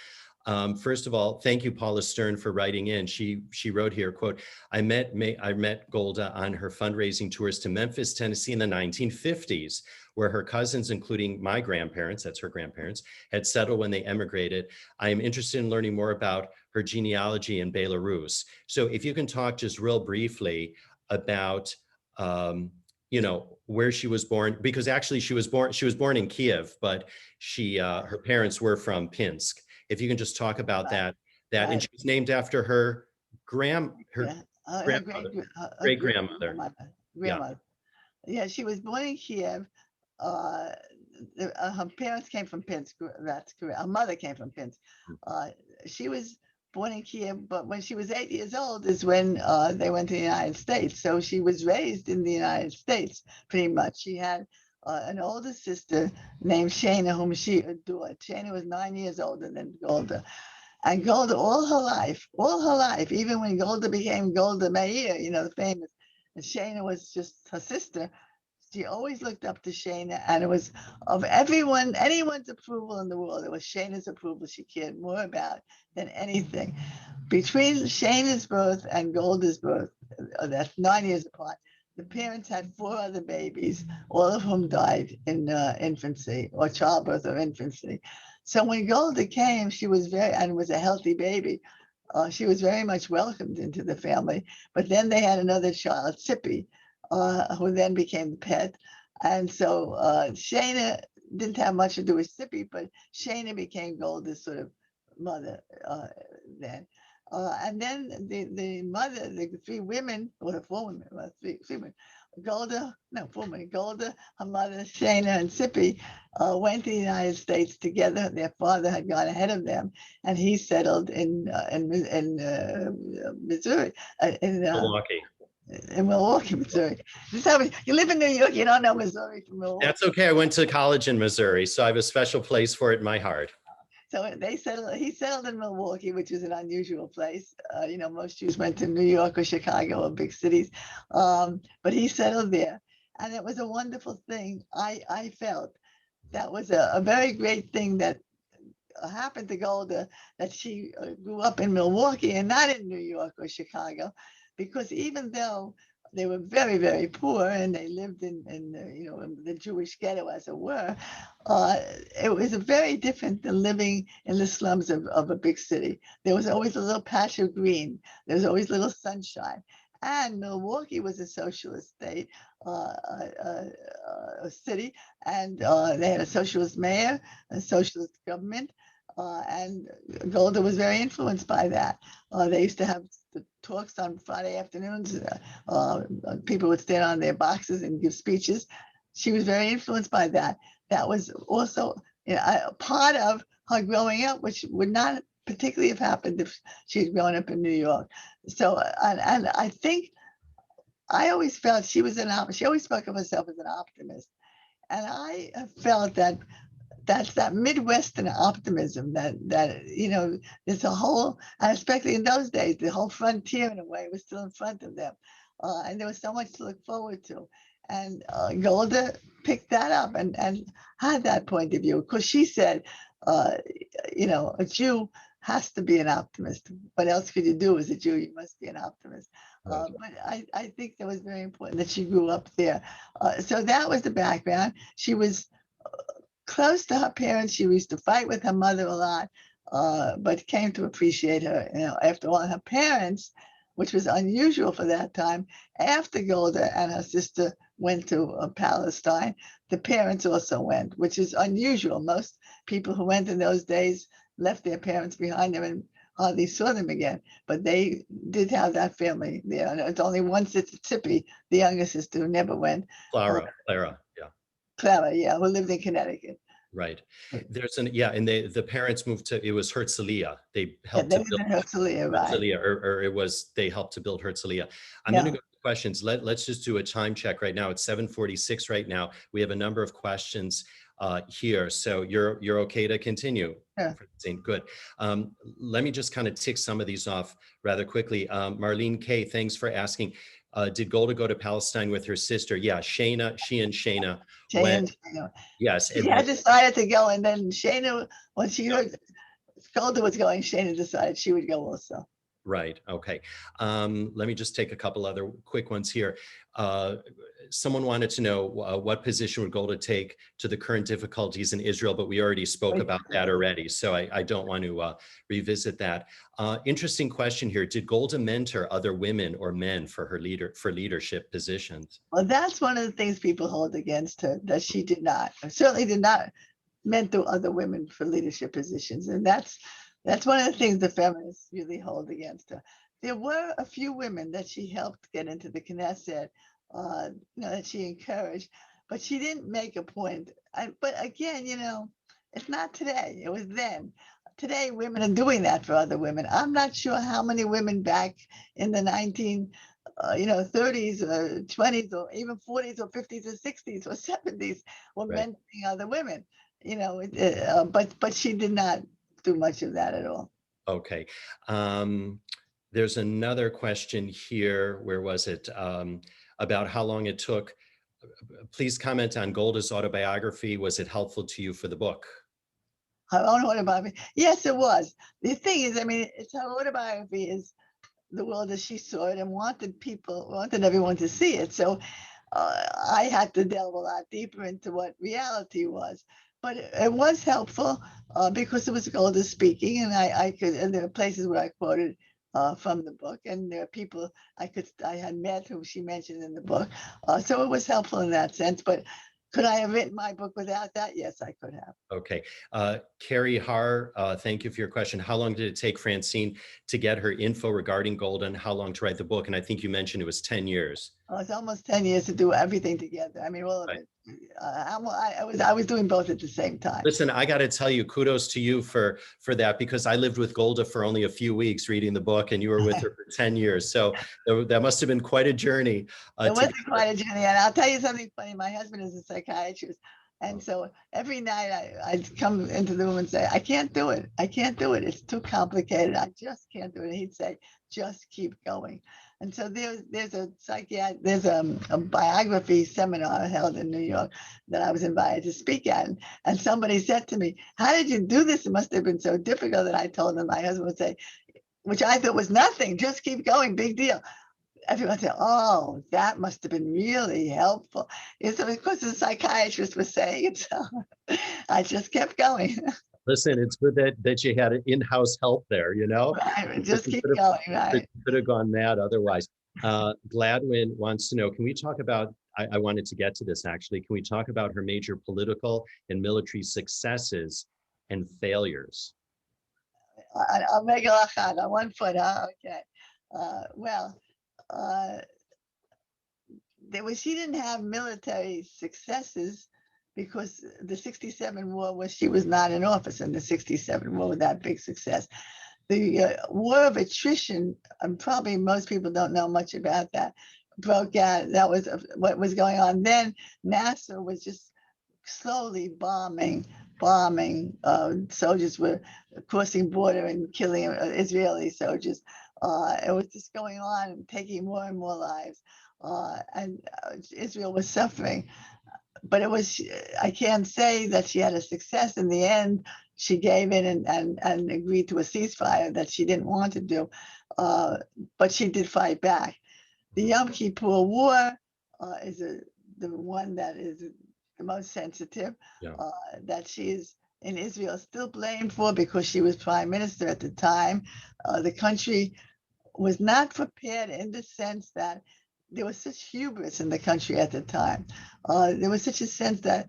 First of all, thank you, Paula Stern, for writing in. She wrote here, quote, I met Golda on her fundraising tours to Memphis, Tennessee in the 1950s, where her cousins, including my grandparents, that's her grandparents, had settled when they emigrated. I am interested in learning more about her genealogy in Belarus. So if you can talk just real briefly about, where she was born, because actually she was born in Kiev, but her parents were from Pinsk. If you can just talk about that, and she was named after her grandmother. Yeah, she was born in Kiev. Her parents came from Pinsk. That's correct. Her mother came from Pinsk. She was born in Kiev, but when she was 8 years old is when they went to the United States. So she was raised in the United States, pretty much. She had an older sister named Shayna, whom she adored. Shayna was 9 years older than Golda. And Golda, all her life, even when Golda became Golda Meir, the famous, and Shayna was just her sister, she always looked up to Shayna, and it was of anyone's approval in the world, it was Shayna's approval she cared more about than anything. Between Shayna's birth and Golda's birth, that's 9 years apart, the parents had 4 other babies, all of whom died in infancy or childbirth or infancy. So when Golda came, she was was a healthy baby. She was very much welcomed into the family. But then they had another child, Sippy, who then became the pet. And so Shayna didn't have much to do with Sippy, but Shayna became Golda's sort of mother then. And then the mother, the 3 women, or 4 women, three women, Golda, her mother, Shayna, and Sippy went to the United States together. Their father had gone ahead of them, and he settled in Missouri, Milwaukee. In Milwaukee, Missouri. You live in New York, you don't know Missouri from Milwaukee. That's okay. I went to college in Missouri, so I have a special place for it in my heart. So he settled in Milwaukee, which is an unusual place. Most Jews went to New York or Chicago or big cities, but he settled there. And it was a wonderful thing. I felt that was a very great thing that happened to Golda, that she grew up in Milwaukee and not in New York or Chicago, because even though they were very, very poor and they lived in the Jewish ghetto, as it were, it was very different than living in the slums of a big city. There was always a little patch of green. There was always a little sunshine. And Milwaukee was a socialist state, a city, and they had a socialist mayor, a socialist government, and Golda was very influenced by that. They used to have talks on Friday afternoons. People would stand on their boxes and give speeches. She was very influenced by that. That was also part of her growing up, which would not particularly have happened if she had grown up in New York. So, and I think I always felt she always spoke of herself as an optimist. And I felt that that's that Midwestern optimism that there's a whole, and especially in those days, the whole frontier in a way was still in front of them. And there was so much to look forward to. And Golda picked that up and had that point of view, because she said, a Jew has to be an optimist. What else could you do as a Jew? You must be an optimist. But I think that was very important that she grew up there. So that was the background. She was close to her parents. She used to fight with her mother a lot, but came to appreciate her. After all, her parents, which was unusual for that time, after Golda and her sister went to Palestine, the parents also went, which is unusual. Most people who went in those days left their parents behind them and hardly saw them again. But they did have that family there. And it's only one sister, Tippy, the younger sister, who never went. Clara, Clara, who lived in Connecticut. Right. There's and the parents moved to, it was Herzliya. They helped to build Herzliya, right? Herzliya, or it was, they helped to build Herzliya. I'm going to go to questions. Let's just do a time check right now. It's 7:46 right now. We have a number of questions here. So you're okay to continue? Yeah. Good. Let me just kind of tick some of these off rather quickly. Marlene K, thanks for asking. Did Golda go to Palestine with her sister? Yeah, she and Shayna went. Yes. She had decided to go, and then Shayna, when she heard Golda was going, Shayna decided she would go also. Right. Okay. Let me just take a couple other quick ones here. Someone wanted to know what position would Golda take to the current difficulties in Israel, but we already spoke about that already, so I don't want to revisit that. Interesting question here. Did Golda mentor other women or men for leadership positions? Well, that's one of the things people hold against her, that she did not, certainly did not mentor other women for leadership positions, and that's one of the things the feminists really hold against her. There were a few women that she helped get into the Knesset, that she encouraged, but she didn't make a point. But again, it's not today. It was then. Today, women are doing that for other women. I'm not sure how many women back in the 30s or 20s or even 40s or 50s or 60s or 70s were mentoring other women. But she did not do much of that at all. Okay. There's another question here. Where was it? About how long it took. Please comment on Golda's autobiography. Was it helpful to you for the book? Her own autobiography? Yes, it was. The thing is, it's her autobiography is the world as she saw it and wanted everyone to see it. So I had to delve a lot deeper into what reality was. But it was helpful because it was Golda speaking, and and there are places where I quoted from the book, and there are people I had met who she mentioned in the book. So it was helpful in that sense. But could I have written my book without that? Yes, I could have. Okay. Carrie Har, thank you for your question. How long did it take Francine to get her info regarding Golda, and how long to write the book? And I think you mentioned it was 10 years. Oh, it's almost 10 years to do everything together. All of it. I was doing both at the same time. Listen, I got to tell you, kudos to you for that, because I lived with Golda for only a few weeks reading the book, and you were with her for 10 years. So that must have been quite a journey. It was quite a journey. And I'll tell you something funny. My husband is a psychiatrist. And so every night I'd come into the room and say, I can't do it. I can't do it. It's too complicated. I just can't do it. And he'd say, just keep going. And so there's a biography seminar held in New York that I was invited to speak at. And somebody said to me, how did you do this? It must have been so difficult. And I told them, my husband would say, which I thought was nothing, just keep going, big deal. Everyone said, oh, that must have been really helpful. And so, of course, the psychiatrist was saying it, so I just kept going. Listen, it's good that you had an in-house help there, Right, just keep going, right. Could have gone mad otherwise. Gladwin wants to know, can we talk about, I wanted to get to this actually, can we talk about her major political and military successes and failures? I'll make it on 1 foot, huh? Okay. Well, uh, she didn't have military successes because the 67 war was, she was not in office in the 67 war with that big success. The War of Attrition, probably most people don't know much about that, broke out. That was what was going on then. NASA was just slowly bombing. Soldiers were crossing border and killing Israeli soldiers. It was just going on and taking more and more lives. And Israel was suffering. But it was, I can't say that she had a success in the end. She gave in and agreed to a ceasefire that she didn't want to do, but she did fight back. The Yom Kippur War is the one that is the most sensitive, Yeah. that she is in Israel still blamed for because she was prime minister at the time. The country was not prepared in the sense that there was such hubris in the country at the time. There was such a sense that,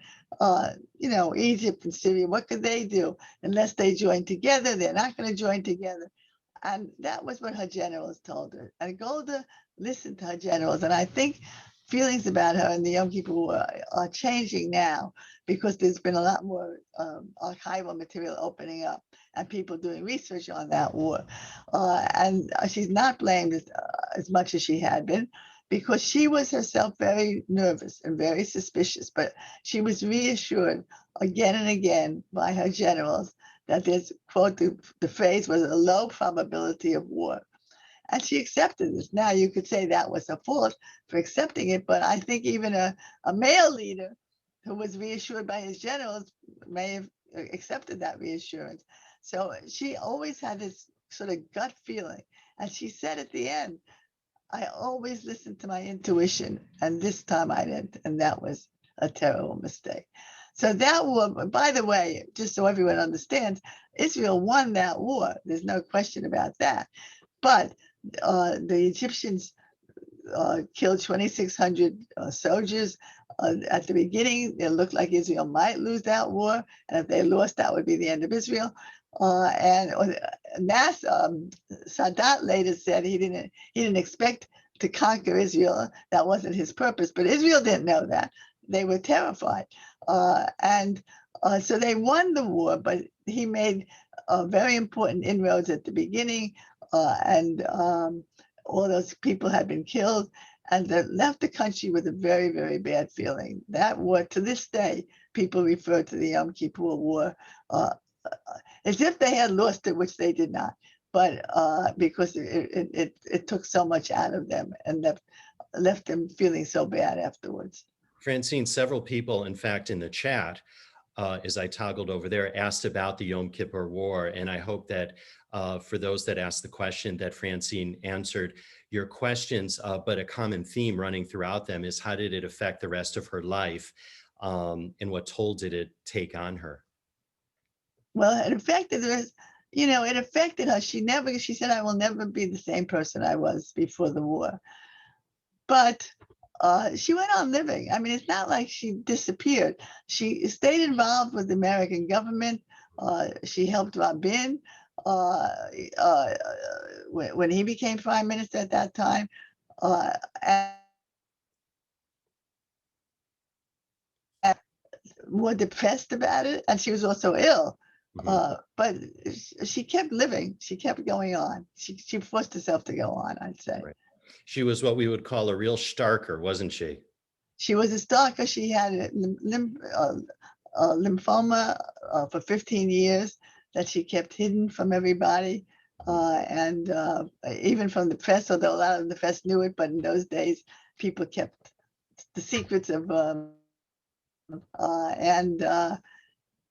Egypt and Syria, what could they do unless they join together? They're not going to join together. And that was what her generals told her. And Golda listened to her generals. And I think feelings about her in the Yom Kippur War are changing now because there's been a lot more archival material opening up and people doing research on that war. And she's not blamed as much as she had been, because she was herself very nervous and very suspicious, but she was reassured again and again by her generals that there's, quote, the phrase was a low probability of war. And she accepted this. Now you could say that was her fault for accepting it, but I think even a male leader who was reassured by his generals may have accepted that reassurance. So she always had this sort of gut feeling. And she said at the end, I always listened to my intuition, and this time I didn't, and that was a terrible mistake. So that war, by the way, just so everyone understands, Israel won that war. There's no question about that. But the Egyptians killed 2,600 soldiers. At the beginning, it looked like Israel might lose that war, and if they lost, that would be the end of Israel. And Sadat later said he didn't expect to conquer Israel. That wasn't his purpose, but Israel didn't know that. They were terrified. So they won the war, but he made very important inroads at the beginning, and all those people had been killed, and they left the country with a very, very bad feeling. That war, to this day, people refer to the Yom Kippur War as if they had lost it, which they did not, but because it took so much out of them and left them feeling so bad afterwards. Francine, several people, in fact, in the chat, as I toggled over there, asked about the Yom Kippur War. And I hope that for those that asked the question that Francine answered your questions, but a common theme running throughout them is how did it affect the rest of her life, and what toll did it take on her? Well, it affected her, it affected her. She said, I will never be the same person I was before the war. But she went on living. I mean, it's not like she disappeared. She stayed involved with the American government. She helped Rabin when he became prime minister at that time. And more depressed about it. And she was also ill. But she kept living. She kept going on. She forced herself to go on, I'd say. Right. She was what we would call a real starker, wasn't she? She was a stalker. She had lymphoma for 15 years that she kept hidden from everybody, and even from the press, although a lot of the press knew it, but in those days, people kept the secrets of, and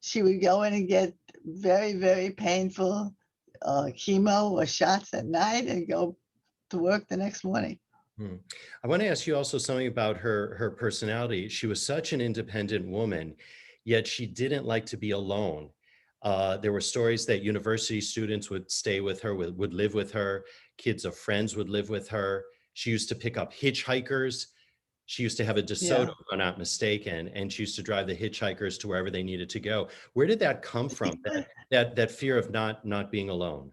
she would go in and get very, very painful chemo or shots at night and go to work the next morning. I want to ask you also something about her personality. She was such an independent woman, yet she didn't like to be alone. There were stories that university students would stay with her, would live with her, kids of friends would live with her. She used to pick up hitchhikers. She used to have a DeSoto, if I'm not mistaken, and she used to drive the hitchhikers to wherever they needed to go. Where did that come from, that fear of not being alone?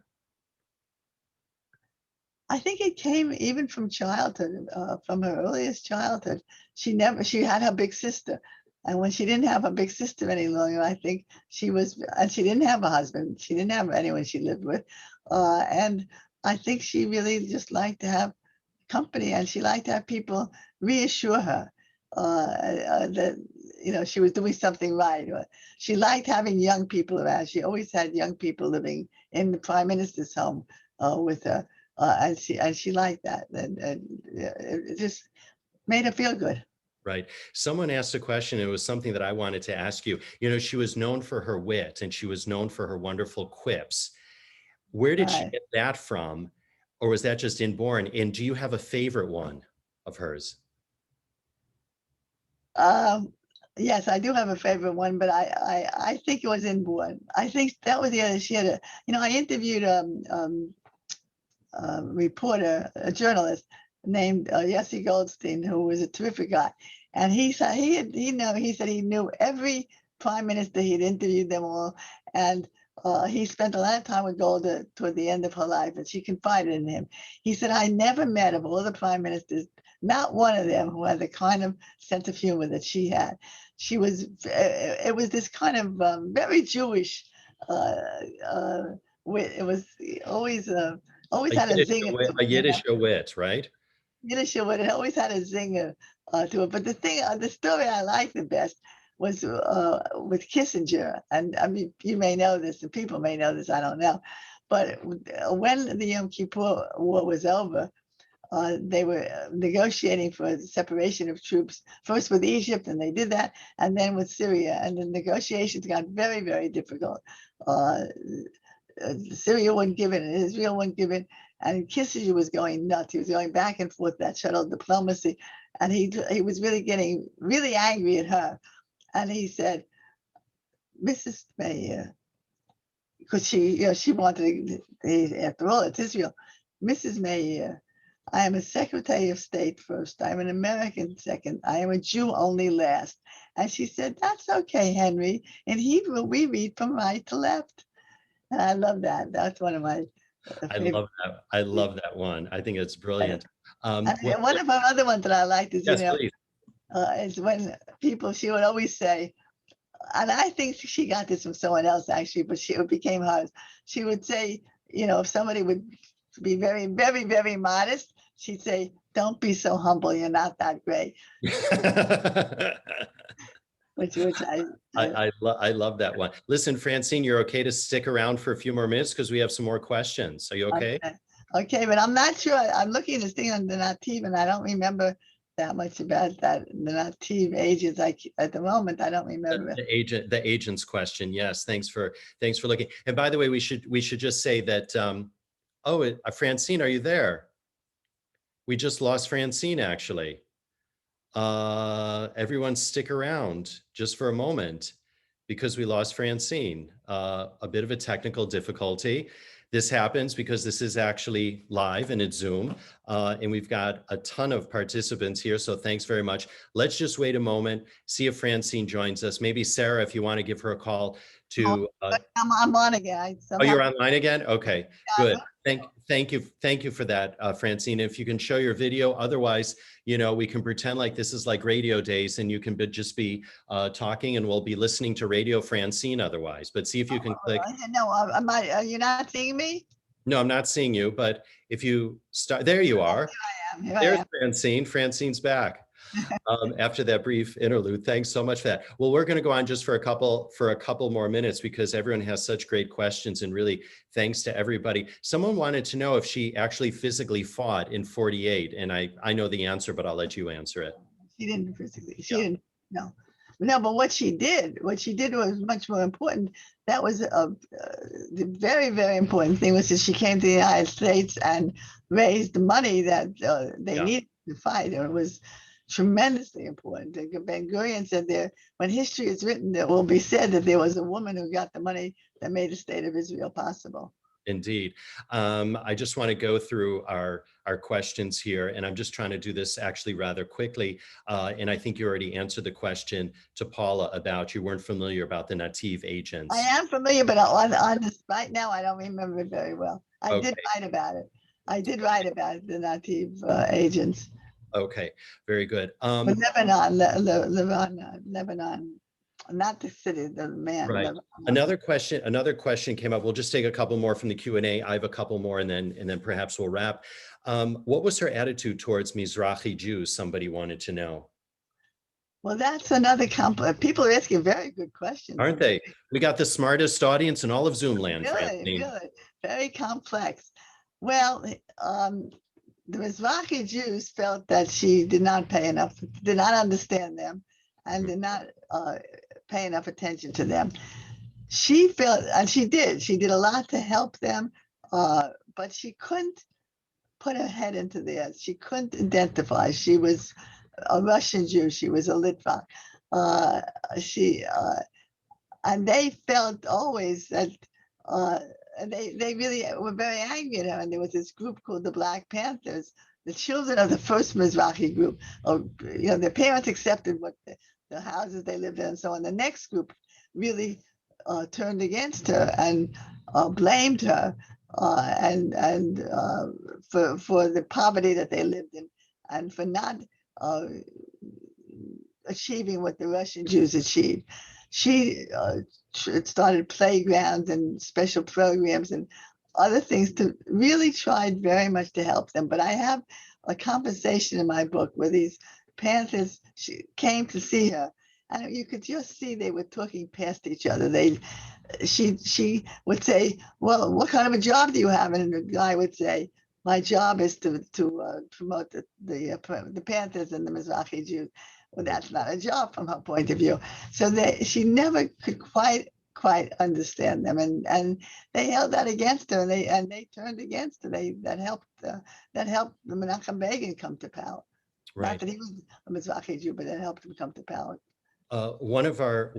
I think it came even from childhood, from her earliest childhood. She had her big sister. And when she didn't have her big sister any longer, I think and she didn't have a husband. She didn't have anyone she lived with. And I think she really just liked to have company, and she liked to have people reassure her that, she was doing something right. She liked having young people around. She always had young people living in the prime minister's home with her. And she liked that. And it just made her feel good. Right. Someone asked a question. It was something that I wanted to ask you. She was known for her wit, and she was known for her wonderful quips. Where did she get that from? Or was that just inborn? And do you have a favorite one of hers? Yes, I do have a favorite one, but I think it was inborn. I think that was the other. She had I interviewed a reporter, a journalist named Yossi Goldstein, who was a terrific guy. And he said he said he knew every prime minister. He'd interviewed them all. And he spent a lot of time with Golda toward the end of her life, and she confided in him. He said, I never met of all the prime ministers, not one of them who had the kind of sense of humor that she had. It was this kind of very Jewish wit. It was always had a zinger. A Yiddish wit, right? Yiddish wit. It always had a zinger to it. But the story I liked the best was with Kissinger. And I mean, you may know this, and people may know this, I don't know. But when the Yom Kippur War was over, they were negotiating for the separation of troops, first with Egypt, and they did that, and then with Syria. And the negotiations got very, very difficult. Syria wouldn't give in, and Israel wouldn't give in. And Kissinger was going nuts. He was going back and forth, that shuttle diplomacy. And he was really getting really angry at her. And he said, Mrs. Meir, because she wanted to, after all, it's Israel. Mrs. Meir, I am a Secretary of State first. I'm an American second. I am a Jew only last. And she said, that's okay, Henry. In Hebrew, we read from right to left. And I love that. That's one of my favorite. I love that one. I think it's brilliant. One of our other ones that I liked is, please. Is when she would always say, and I think she got this from someone else actually, but it became hers. She would say, if somebody would be very, very, very modest, she'd say, don't be so humble, you're not that great. which I love that one. Listen, Francine, you're okay to stick around for a few more minutes because we have some more questions. Are you okay? Okay, but I'm not sure. I'm looking at this thing on the Nativ, and I don't remember that much about that. The Nativ agents, at the moment, I don't remember. The agent's question. Yes, thanks for looking. And by the way, we should just say that. Francine, are you there? We just lost Francine, actually. Everyone stick around just for a moment because we lost Francine. A bit of a technical difficulty. This happens because this is actually live and it's Zoom, and we've got a ton of participants here, so thanks very much. Let's just wait a moment, see if Francine joins us. Maybe Sarah, if you want to give her a call to... I'm on again. Oh, you're online again? Okay, good. Thank you for that, Francine. If you can show your video, otherwise, we can pretend like this is like radio days and you can just be talking and we'll be listening to Radio Francine otherwise. But see if you can click. No, are you not seeing me? No, I'm not seeing you, but if you start, there you are. Here I am. There's Francine. Francine's back. After that brief interlude. Thanks so much for that. Well, we're going to go on just for a couple more minutes because everyone has such great questions, and really thanks to everybody. Someone wanted to know if she actually physically fought in 48, and I know the answer, but I'll let you answer it. She didn't physically. She didn't. No, but what she did was much more important. That was the very, very important thing was that she came to the United States and raised the money that they needed to fight. It was tremendously important. Ben Gurion said when history is written, it will be said that there was a woman who got the money that made the state of Israel possible. Indeed. I just want to go through our questions here, and I'm just trying to do this actually rather quickly. And I think you already answered the question to Paula about you weren't familiar about the Nativ agents. I am familiar, but on this right now, I don't remember it very well. I did write about it. I did write about the Nativ agents. Okay, very good. But Lebanon, not the city, the man. Right. Lebanon. Another question came up. We'll just take a couple more from the Q&A. I have a couple more and then perhaps we'll wrap. What was her attitude towards Mizrahi Jews? Somebody wanted to know. Well, that's another complex. People are asking very good questions. Aren't they? We got the smartest audience in all of Zoom land, Really, Francine. really, very complex. Well, the Mizrahi Jews felt that she did not pay enough, did not understand them, and did not pay enough attention to them. She felt, and she did a lot to help them, but she couldn't put her head into theirs. She couldn't identify. She was a Russian Jew. She was a Litvak. And they felt always that they really were very angry at her. And there was this group called the Black Panthers, the children of the first Mizrahi group. Their parents accepted what the houses they lived in and so on. The next group really turned against her and blamed her for the poverty that they lived in and for not achieving what the Russian Jews achieved. She started playgrounds and special programs and other things to really tried very much to help them. But I have a conversation in my book where these Panthers came to see her, and you could just see they were talking past each other. She would say, "Well, what kind of a job do you have?" And the guy would say, "My job is to promote the Panthers and the Mizrahi Jews." Well, that's not a job from her point of view. So she never could quite understand them, and they held that against her, and they turned against her. That helped the Menachem Begin come to power. Right. Not that he was a Mizrahi Jew, but it helped him come to power. One of our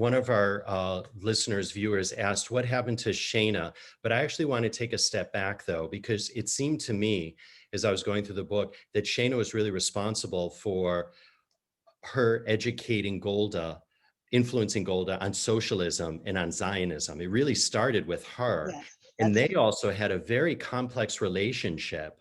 listeners, viewers asked what happened to Shayna, but I actually want to take a step back though, because it seemed to me as I was going through the book that Shayna was really responsible for her educating Golda, influencing Golda on socialism and on Zionism. It really started with her. Yes, and they true. also had a very complex relationship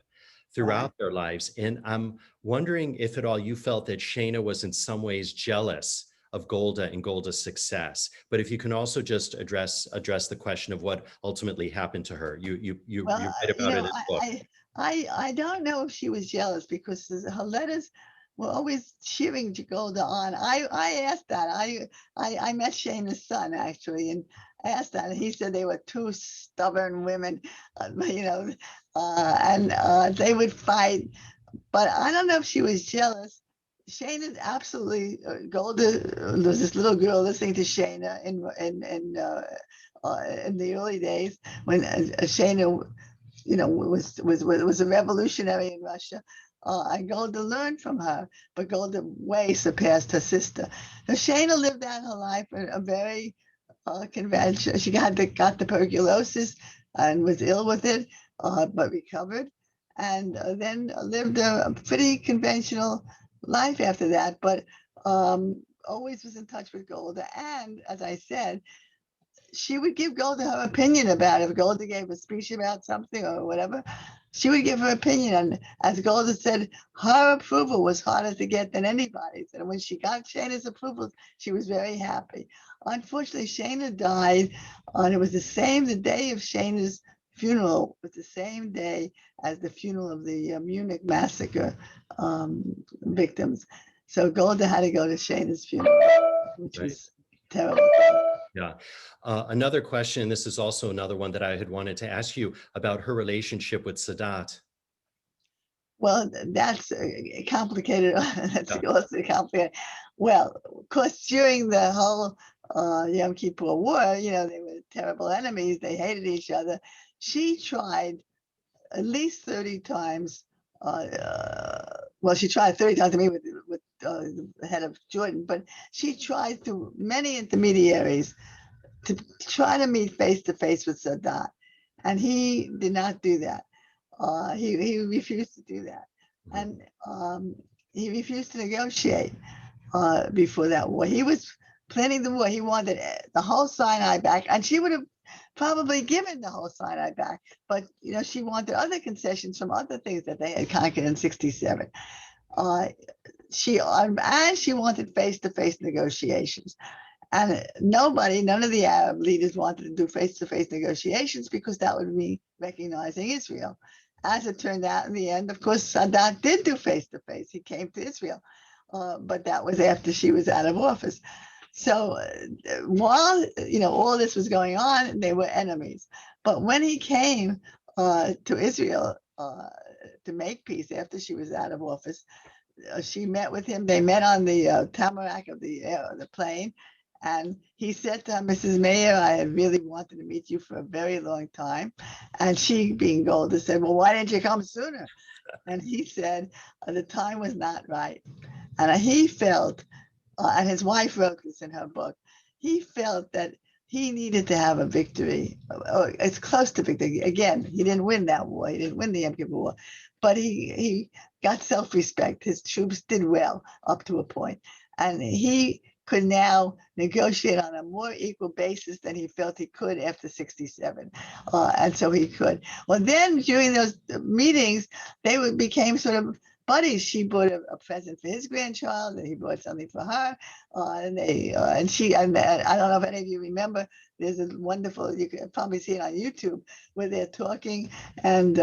throughout their lives. And I'm wondering if at all you felt that Shayna was in some ways jealous of Golda and Golda's success. But if you can also just address the question of what ultimately happened to her. You write about it in the book. I don't know if she was jealous because her letters were always cheering Golda on. I asked that. I met Shayna's son actually, and I asked that, and he said they were two stubborn women, and they would fight. But I don't know if she was jealous. Shayna's absolutely Golda. There was this little girl listening to Shayna in the early days when Shayna, was a revolutionary in Russia. And Golda learned from her, but Golda way surpassed her sister. So Shayna lived out her life in a very conventional. She got tuberculosis and was ill with it, but recovered, and then lived a pretty conventional life after that. But always was in touch with Golda, and as I said, she would give Golda her opinion about it. If Golda gave a speech about something or whatever, she would give her opinion. And as Golda said, her approval was harder to get than anybody's. And when she got Shayna's approval, she was very happy. Unfortunately, Shayna died, and it was the day of Shayna's funeral was the same day as the funeral of the Munich massacre victims. So Golda had to go to Shayna's funeral, which was terrible. Yeah. Another question, this is also another one that I had wanted to ask you about her relationship with Sadat. Well, that's complicated. That's also complicated. Well, of course, during the whole Yom Kippur War, they were terrible enemies. They hated each other. She tried at least 30 times. She tried 30 times to meet with the head of Jordan, but she tried through many intermediaries to try to meet face to face with Sadat, and he did not do that. He refused to do that, and he refused to negotiate before that war. He was planning the war. He wanted the whole Sinai back, and she would have probably given the whole Sinai back. But, she wanted other concessions from other things that they had conquered in 67. And she wanted face-to-face negotiations. And none of the Arab leaders wanted to do face-to-face negotiations because that would be recognizing Israel. As it turned out in the end, of course, Sadat did do face-to-face. He came to Israel, but that was after she was out of office. So while, all this was going on, they were enemies. But when he came to Israel to make peace after she was out of office, she met with him. They met on the tarmac of the plane. And he said to her, Mrs. Meir, I have really wanted to meet you for a very long time. And she, being Golda, said, well, why didn't you come sooner? And he said, the time was not right. And he felt, and his wife wrote this in her book, he felt that he needed to have a victory. It's close to victory. Again, he didn't win that war. He didn't win the Yom Kippur War. But he got self-respect. His troops did well up to a point. And he could now negotiate on a more equal basis than he felt he could after 67. And so he could. Well, then during those meetings, they became sort of buddies. She bought a present for his grandchild, and he bought something for her. And I don't know if any of you remember, there's a wonderful, you can probably see it on YouTube, where they're talking, and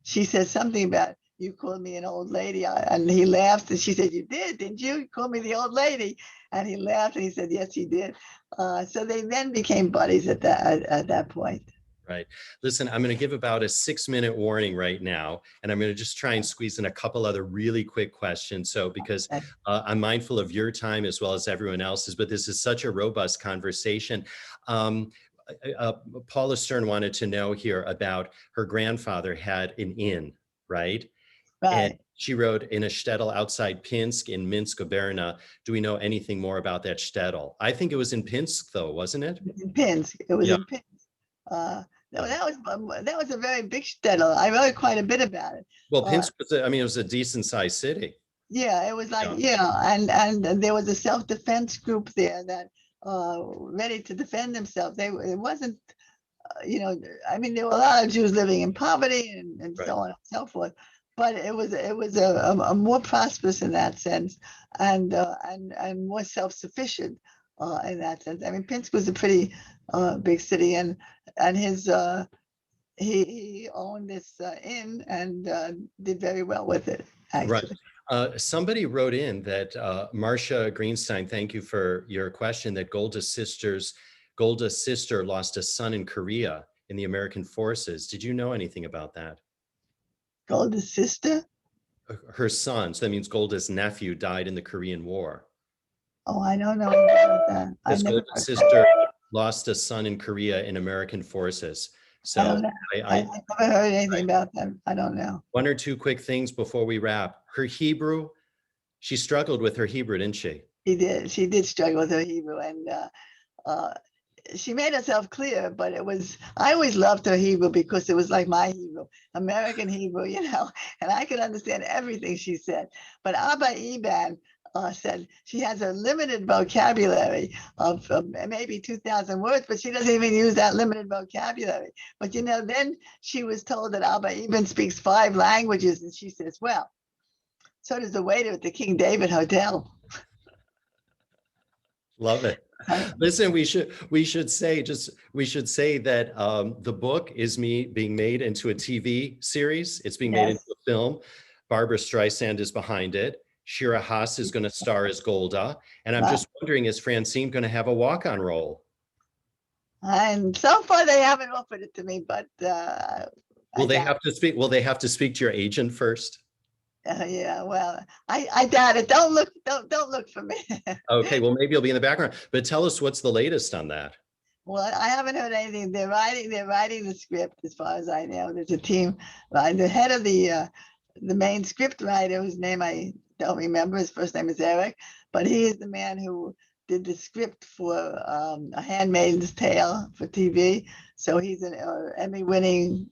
she says something about, you called me an old lady. And he laughed, and she said, you did, didn't you? You called me the old lady. And he laughed, and he said, yes, he did. So they then became buddies at that point. Right. Listen, I'm going to give about a 6-minute warning right now, and I'm going to just try and squeeze in a couple other really quick questions. So because I'm mindful of your time as well as everyone else's, but this is such a robust conversation. Paula Stern wanted to know here about her grandfather had an inn, right? Right. And she wrote, in a shtetl outside Pinsk in Minsk, Gubernia. Do we know anything more about that shtetl? I think it was in Pinsk, though, wasn't it? In Pinsk. It was in Pinsk. That was a very big shtetl. I wrote quite a bit about it. Well, Pinsk was, it was a decent sized city. Yeah, it was like, and there was a self-defense group there that ready to defend themselves. It wasn't, there were a lot of Jews living in poverty and so on and so forth. But it was a more prosperous in that sense, and more self-sufficient in that sense. I mean, Pinsk was a pretty big city, and his he owned this inn and did very well with it, actually. Right. Somebody wrote in that Marcia Greenstein, thank you for your question, that Golda's sister lost a son in Korea in the American forces. Did you know anything about that? Golda's sister? Her son, so that means Golda's nephew, died in the Korean War. Oh, I don't know about that. Golda's sister lost a son in Korea in American forces. So I never heard anything about that. I don't know. One or two quick things before we wrap. Her Hebrew, she struggled with her Hebrew, didn't she? She did struggle with her Hebrew, and she made herself clear, but I always loved her Hebrew because it was like my Hebrew, American Hebrew, and I could understand everything she said. But Abba Eban said she has a limited vocabulary of maybe 2,000 words, but she doesn't even use that limited vocabulary. But, then she was told that Abba Eban speaks 5 languages, and she says, well, so does the waiter at the King David Hotel. Love it. Listen, we should say that the book is being made into a TV series. It's being made into a film. Barbara Streisand is behind it. Shira Haas is going to star as Golda. And I'm just wondering, is Francine going to have a walk-on role? And so far they haven't offered it to me, but will they have to speak to your agent first? Yeah, well, I doubt it. Don't look for me. Okay, well, maybe you'll be in the background, but tell us what's the latest on that. Well, I haven't heard anything. They're writing the script, as far as I know. There's a team. The head of the main script writer, whose name I don't remember, his first name is Eric, but he is the man who did the script for A Handmaid's Tale for TV. So he's an Emmy-winning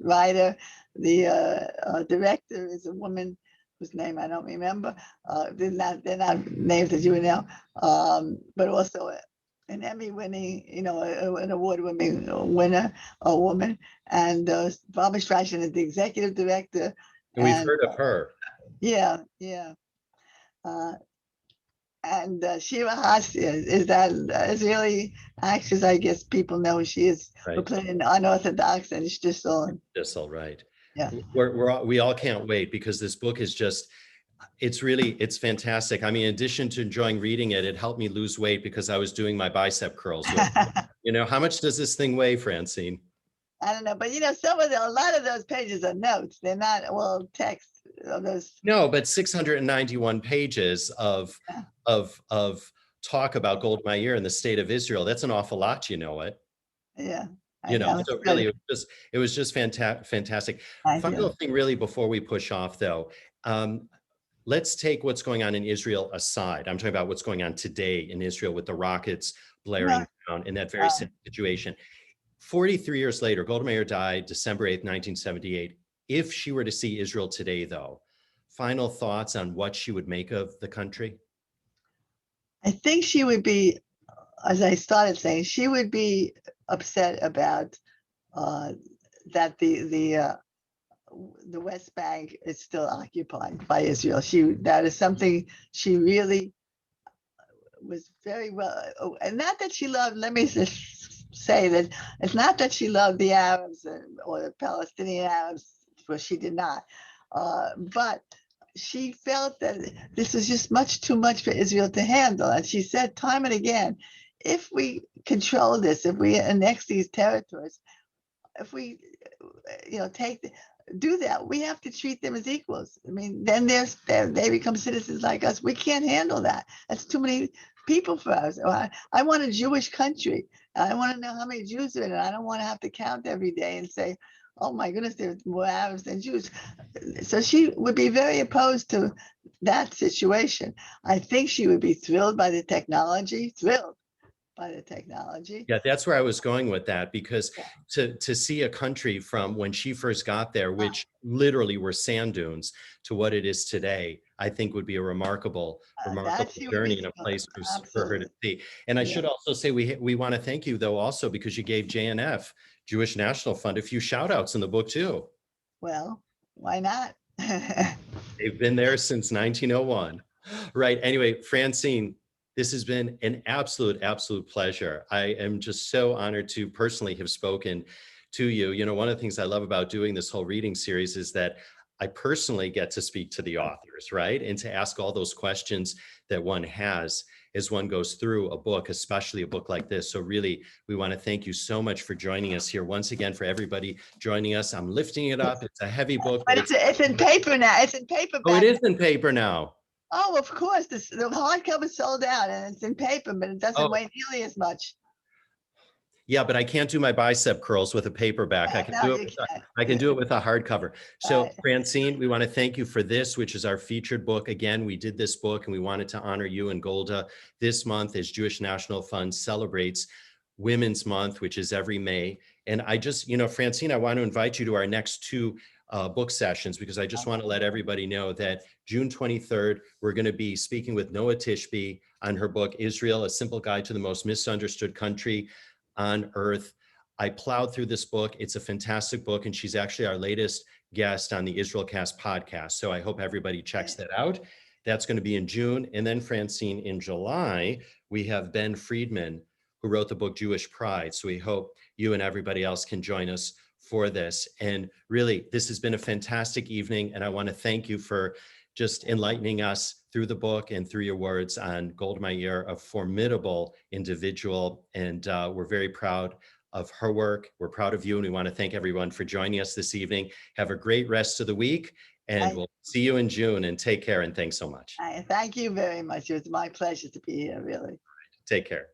writer. The director is a woman whose name I don't remember. They're not names that you would know, but also an Emmy-winning, an award-winning winner, a woman, and Barbara Streisand is the executive director. And we've heard of her. Yeah. And Shiva Haas is that Israeli actress. I guess people know who she is. Right. Who played an unorthodox and just on. That's all right. Yeah. We all can't wait because this book is just, it's fantastic. I mean, in addition to enjoying reading it, it helped me lose weight because I was doing my bicep curls with it. How much does this thing weigh, Francine? I don't know, but a lot of those pages are notes. They're not text. No, but 691 pages of talk about Golda Meir and the state of Israel. That's an awful lot, you know it. Yeah. So really it was just fantastic. Final thing really before we push off though, let's take what's going on in Israel aside. I'm talking about what's going on today in Israel with the rockets blaring down in that very same situation. 43 years later, Golda Meir died December 8th, 1978. If she were to see Israel today though, final thoughts on what she would make of the country? I think she would be, as I started saying, she would be upset about that the West Bank is still occupied by Israel. That is something she really was very well, and not that she loved. Let me just say that it's not that she loved the Arabs or the Palestinian Arabs, for she did not, but she felt that this was just too much for Israel to handle. And she said time and again, if we control this, if we annex these territories, if we, do that, we have to treat them as equals. I mean, then they become citizens like us. We can't handle that. That's too many people for us. I want a Jewish country. I want to know how many Jews are in it. I don't want to have to count every day and say, oh my goodness, there's more Arabs than Jews. So she would be very opposed to that situation. I think she would be thrilled by the technology, Yeah, that's where I was going with that, because to see a country from when she first got there, which literally were sand dunes, to what it is today, I think would be a remarkable journey and a place for her to see. And I should also say we want to thank you though also because you gave JNF, Jewish National Fund, a few shout outs in the book too. Well, why not? They've been there since 1901. Right. Anyway, Francine, this has been an absolute pleasure. I am just so honored to personally have spoken to you. One of the things I love about doing this whole reading series is that I personally get to speak to the authors, right? And to ask all those questions that one has as one goes through a book, especially a book like this. So really, we want to thank you so much for joining us here. Once again, for everybody joining us, I'm lifting it up. It's a heavy book. But it's in paper now. It's in paper. Oh, it is in paper now. Oh, of course. The hardcover sold out and it's in paper, but it doesn't weigh nearly as much. Yeah, but I can't do my bicep curls with a paperback. I can do it with a hardcover. So Francine, we want to thank you for this, which is our featured book. Again, we did this book and we wanted to honor you and Golda this month as Jewish National Fund celebrates Women's Month, which is every May. And I just, Francine, I want to invite you to our next two book sessions, because I just want to let everybody know that June 23rd, we're going to be speaking with Noah Tishby on her book, Israel, A Simple Guide to the Most Misunderstood Country on Earth. I plowed through this book. It's a fantastic book, and she's actually our latest guest on the Israelcast podcast. So I hope everybody checks that out. That's going to be in June. And then Francine, in July, we have Ben Friedman, who wrote the book Jewish Pride. So we hope you and everybody else can join us for this. And really, this has been a fantastic evening. And I want to thank you for just enlightening us through the book and through your words on Golda Meir, a formidable individual. And we're very proud of her work. We're proud of you. And we want to thank everyone for joining us this evening. Have a great rest of the week. And we'll see you in June, and take care. And thanks so much. Thank you very much. It was my pleasure to be here, really. Take care.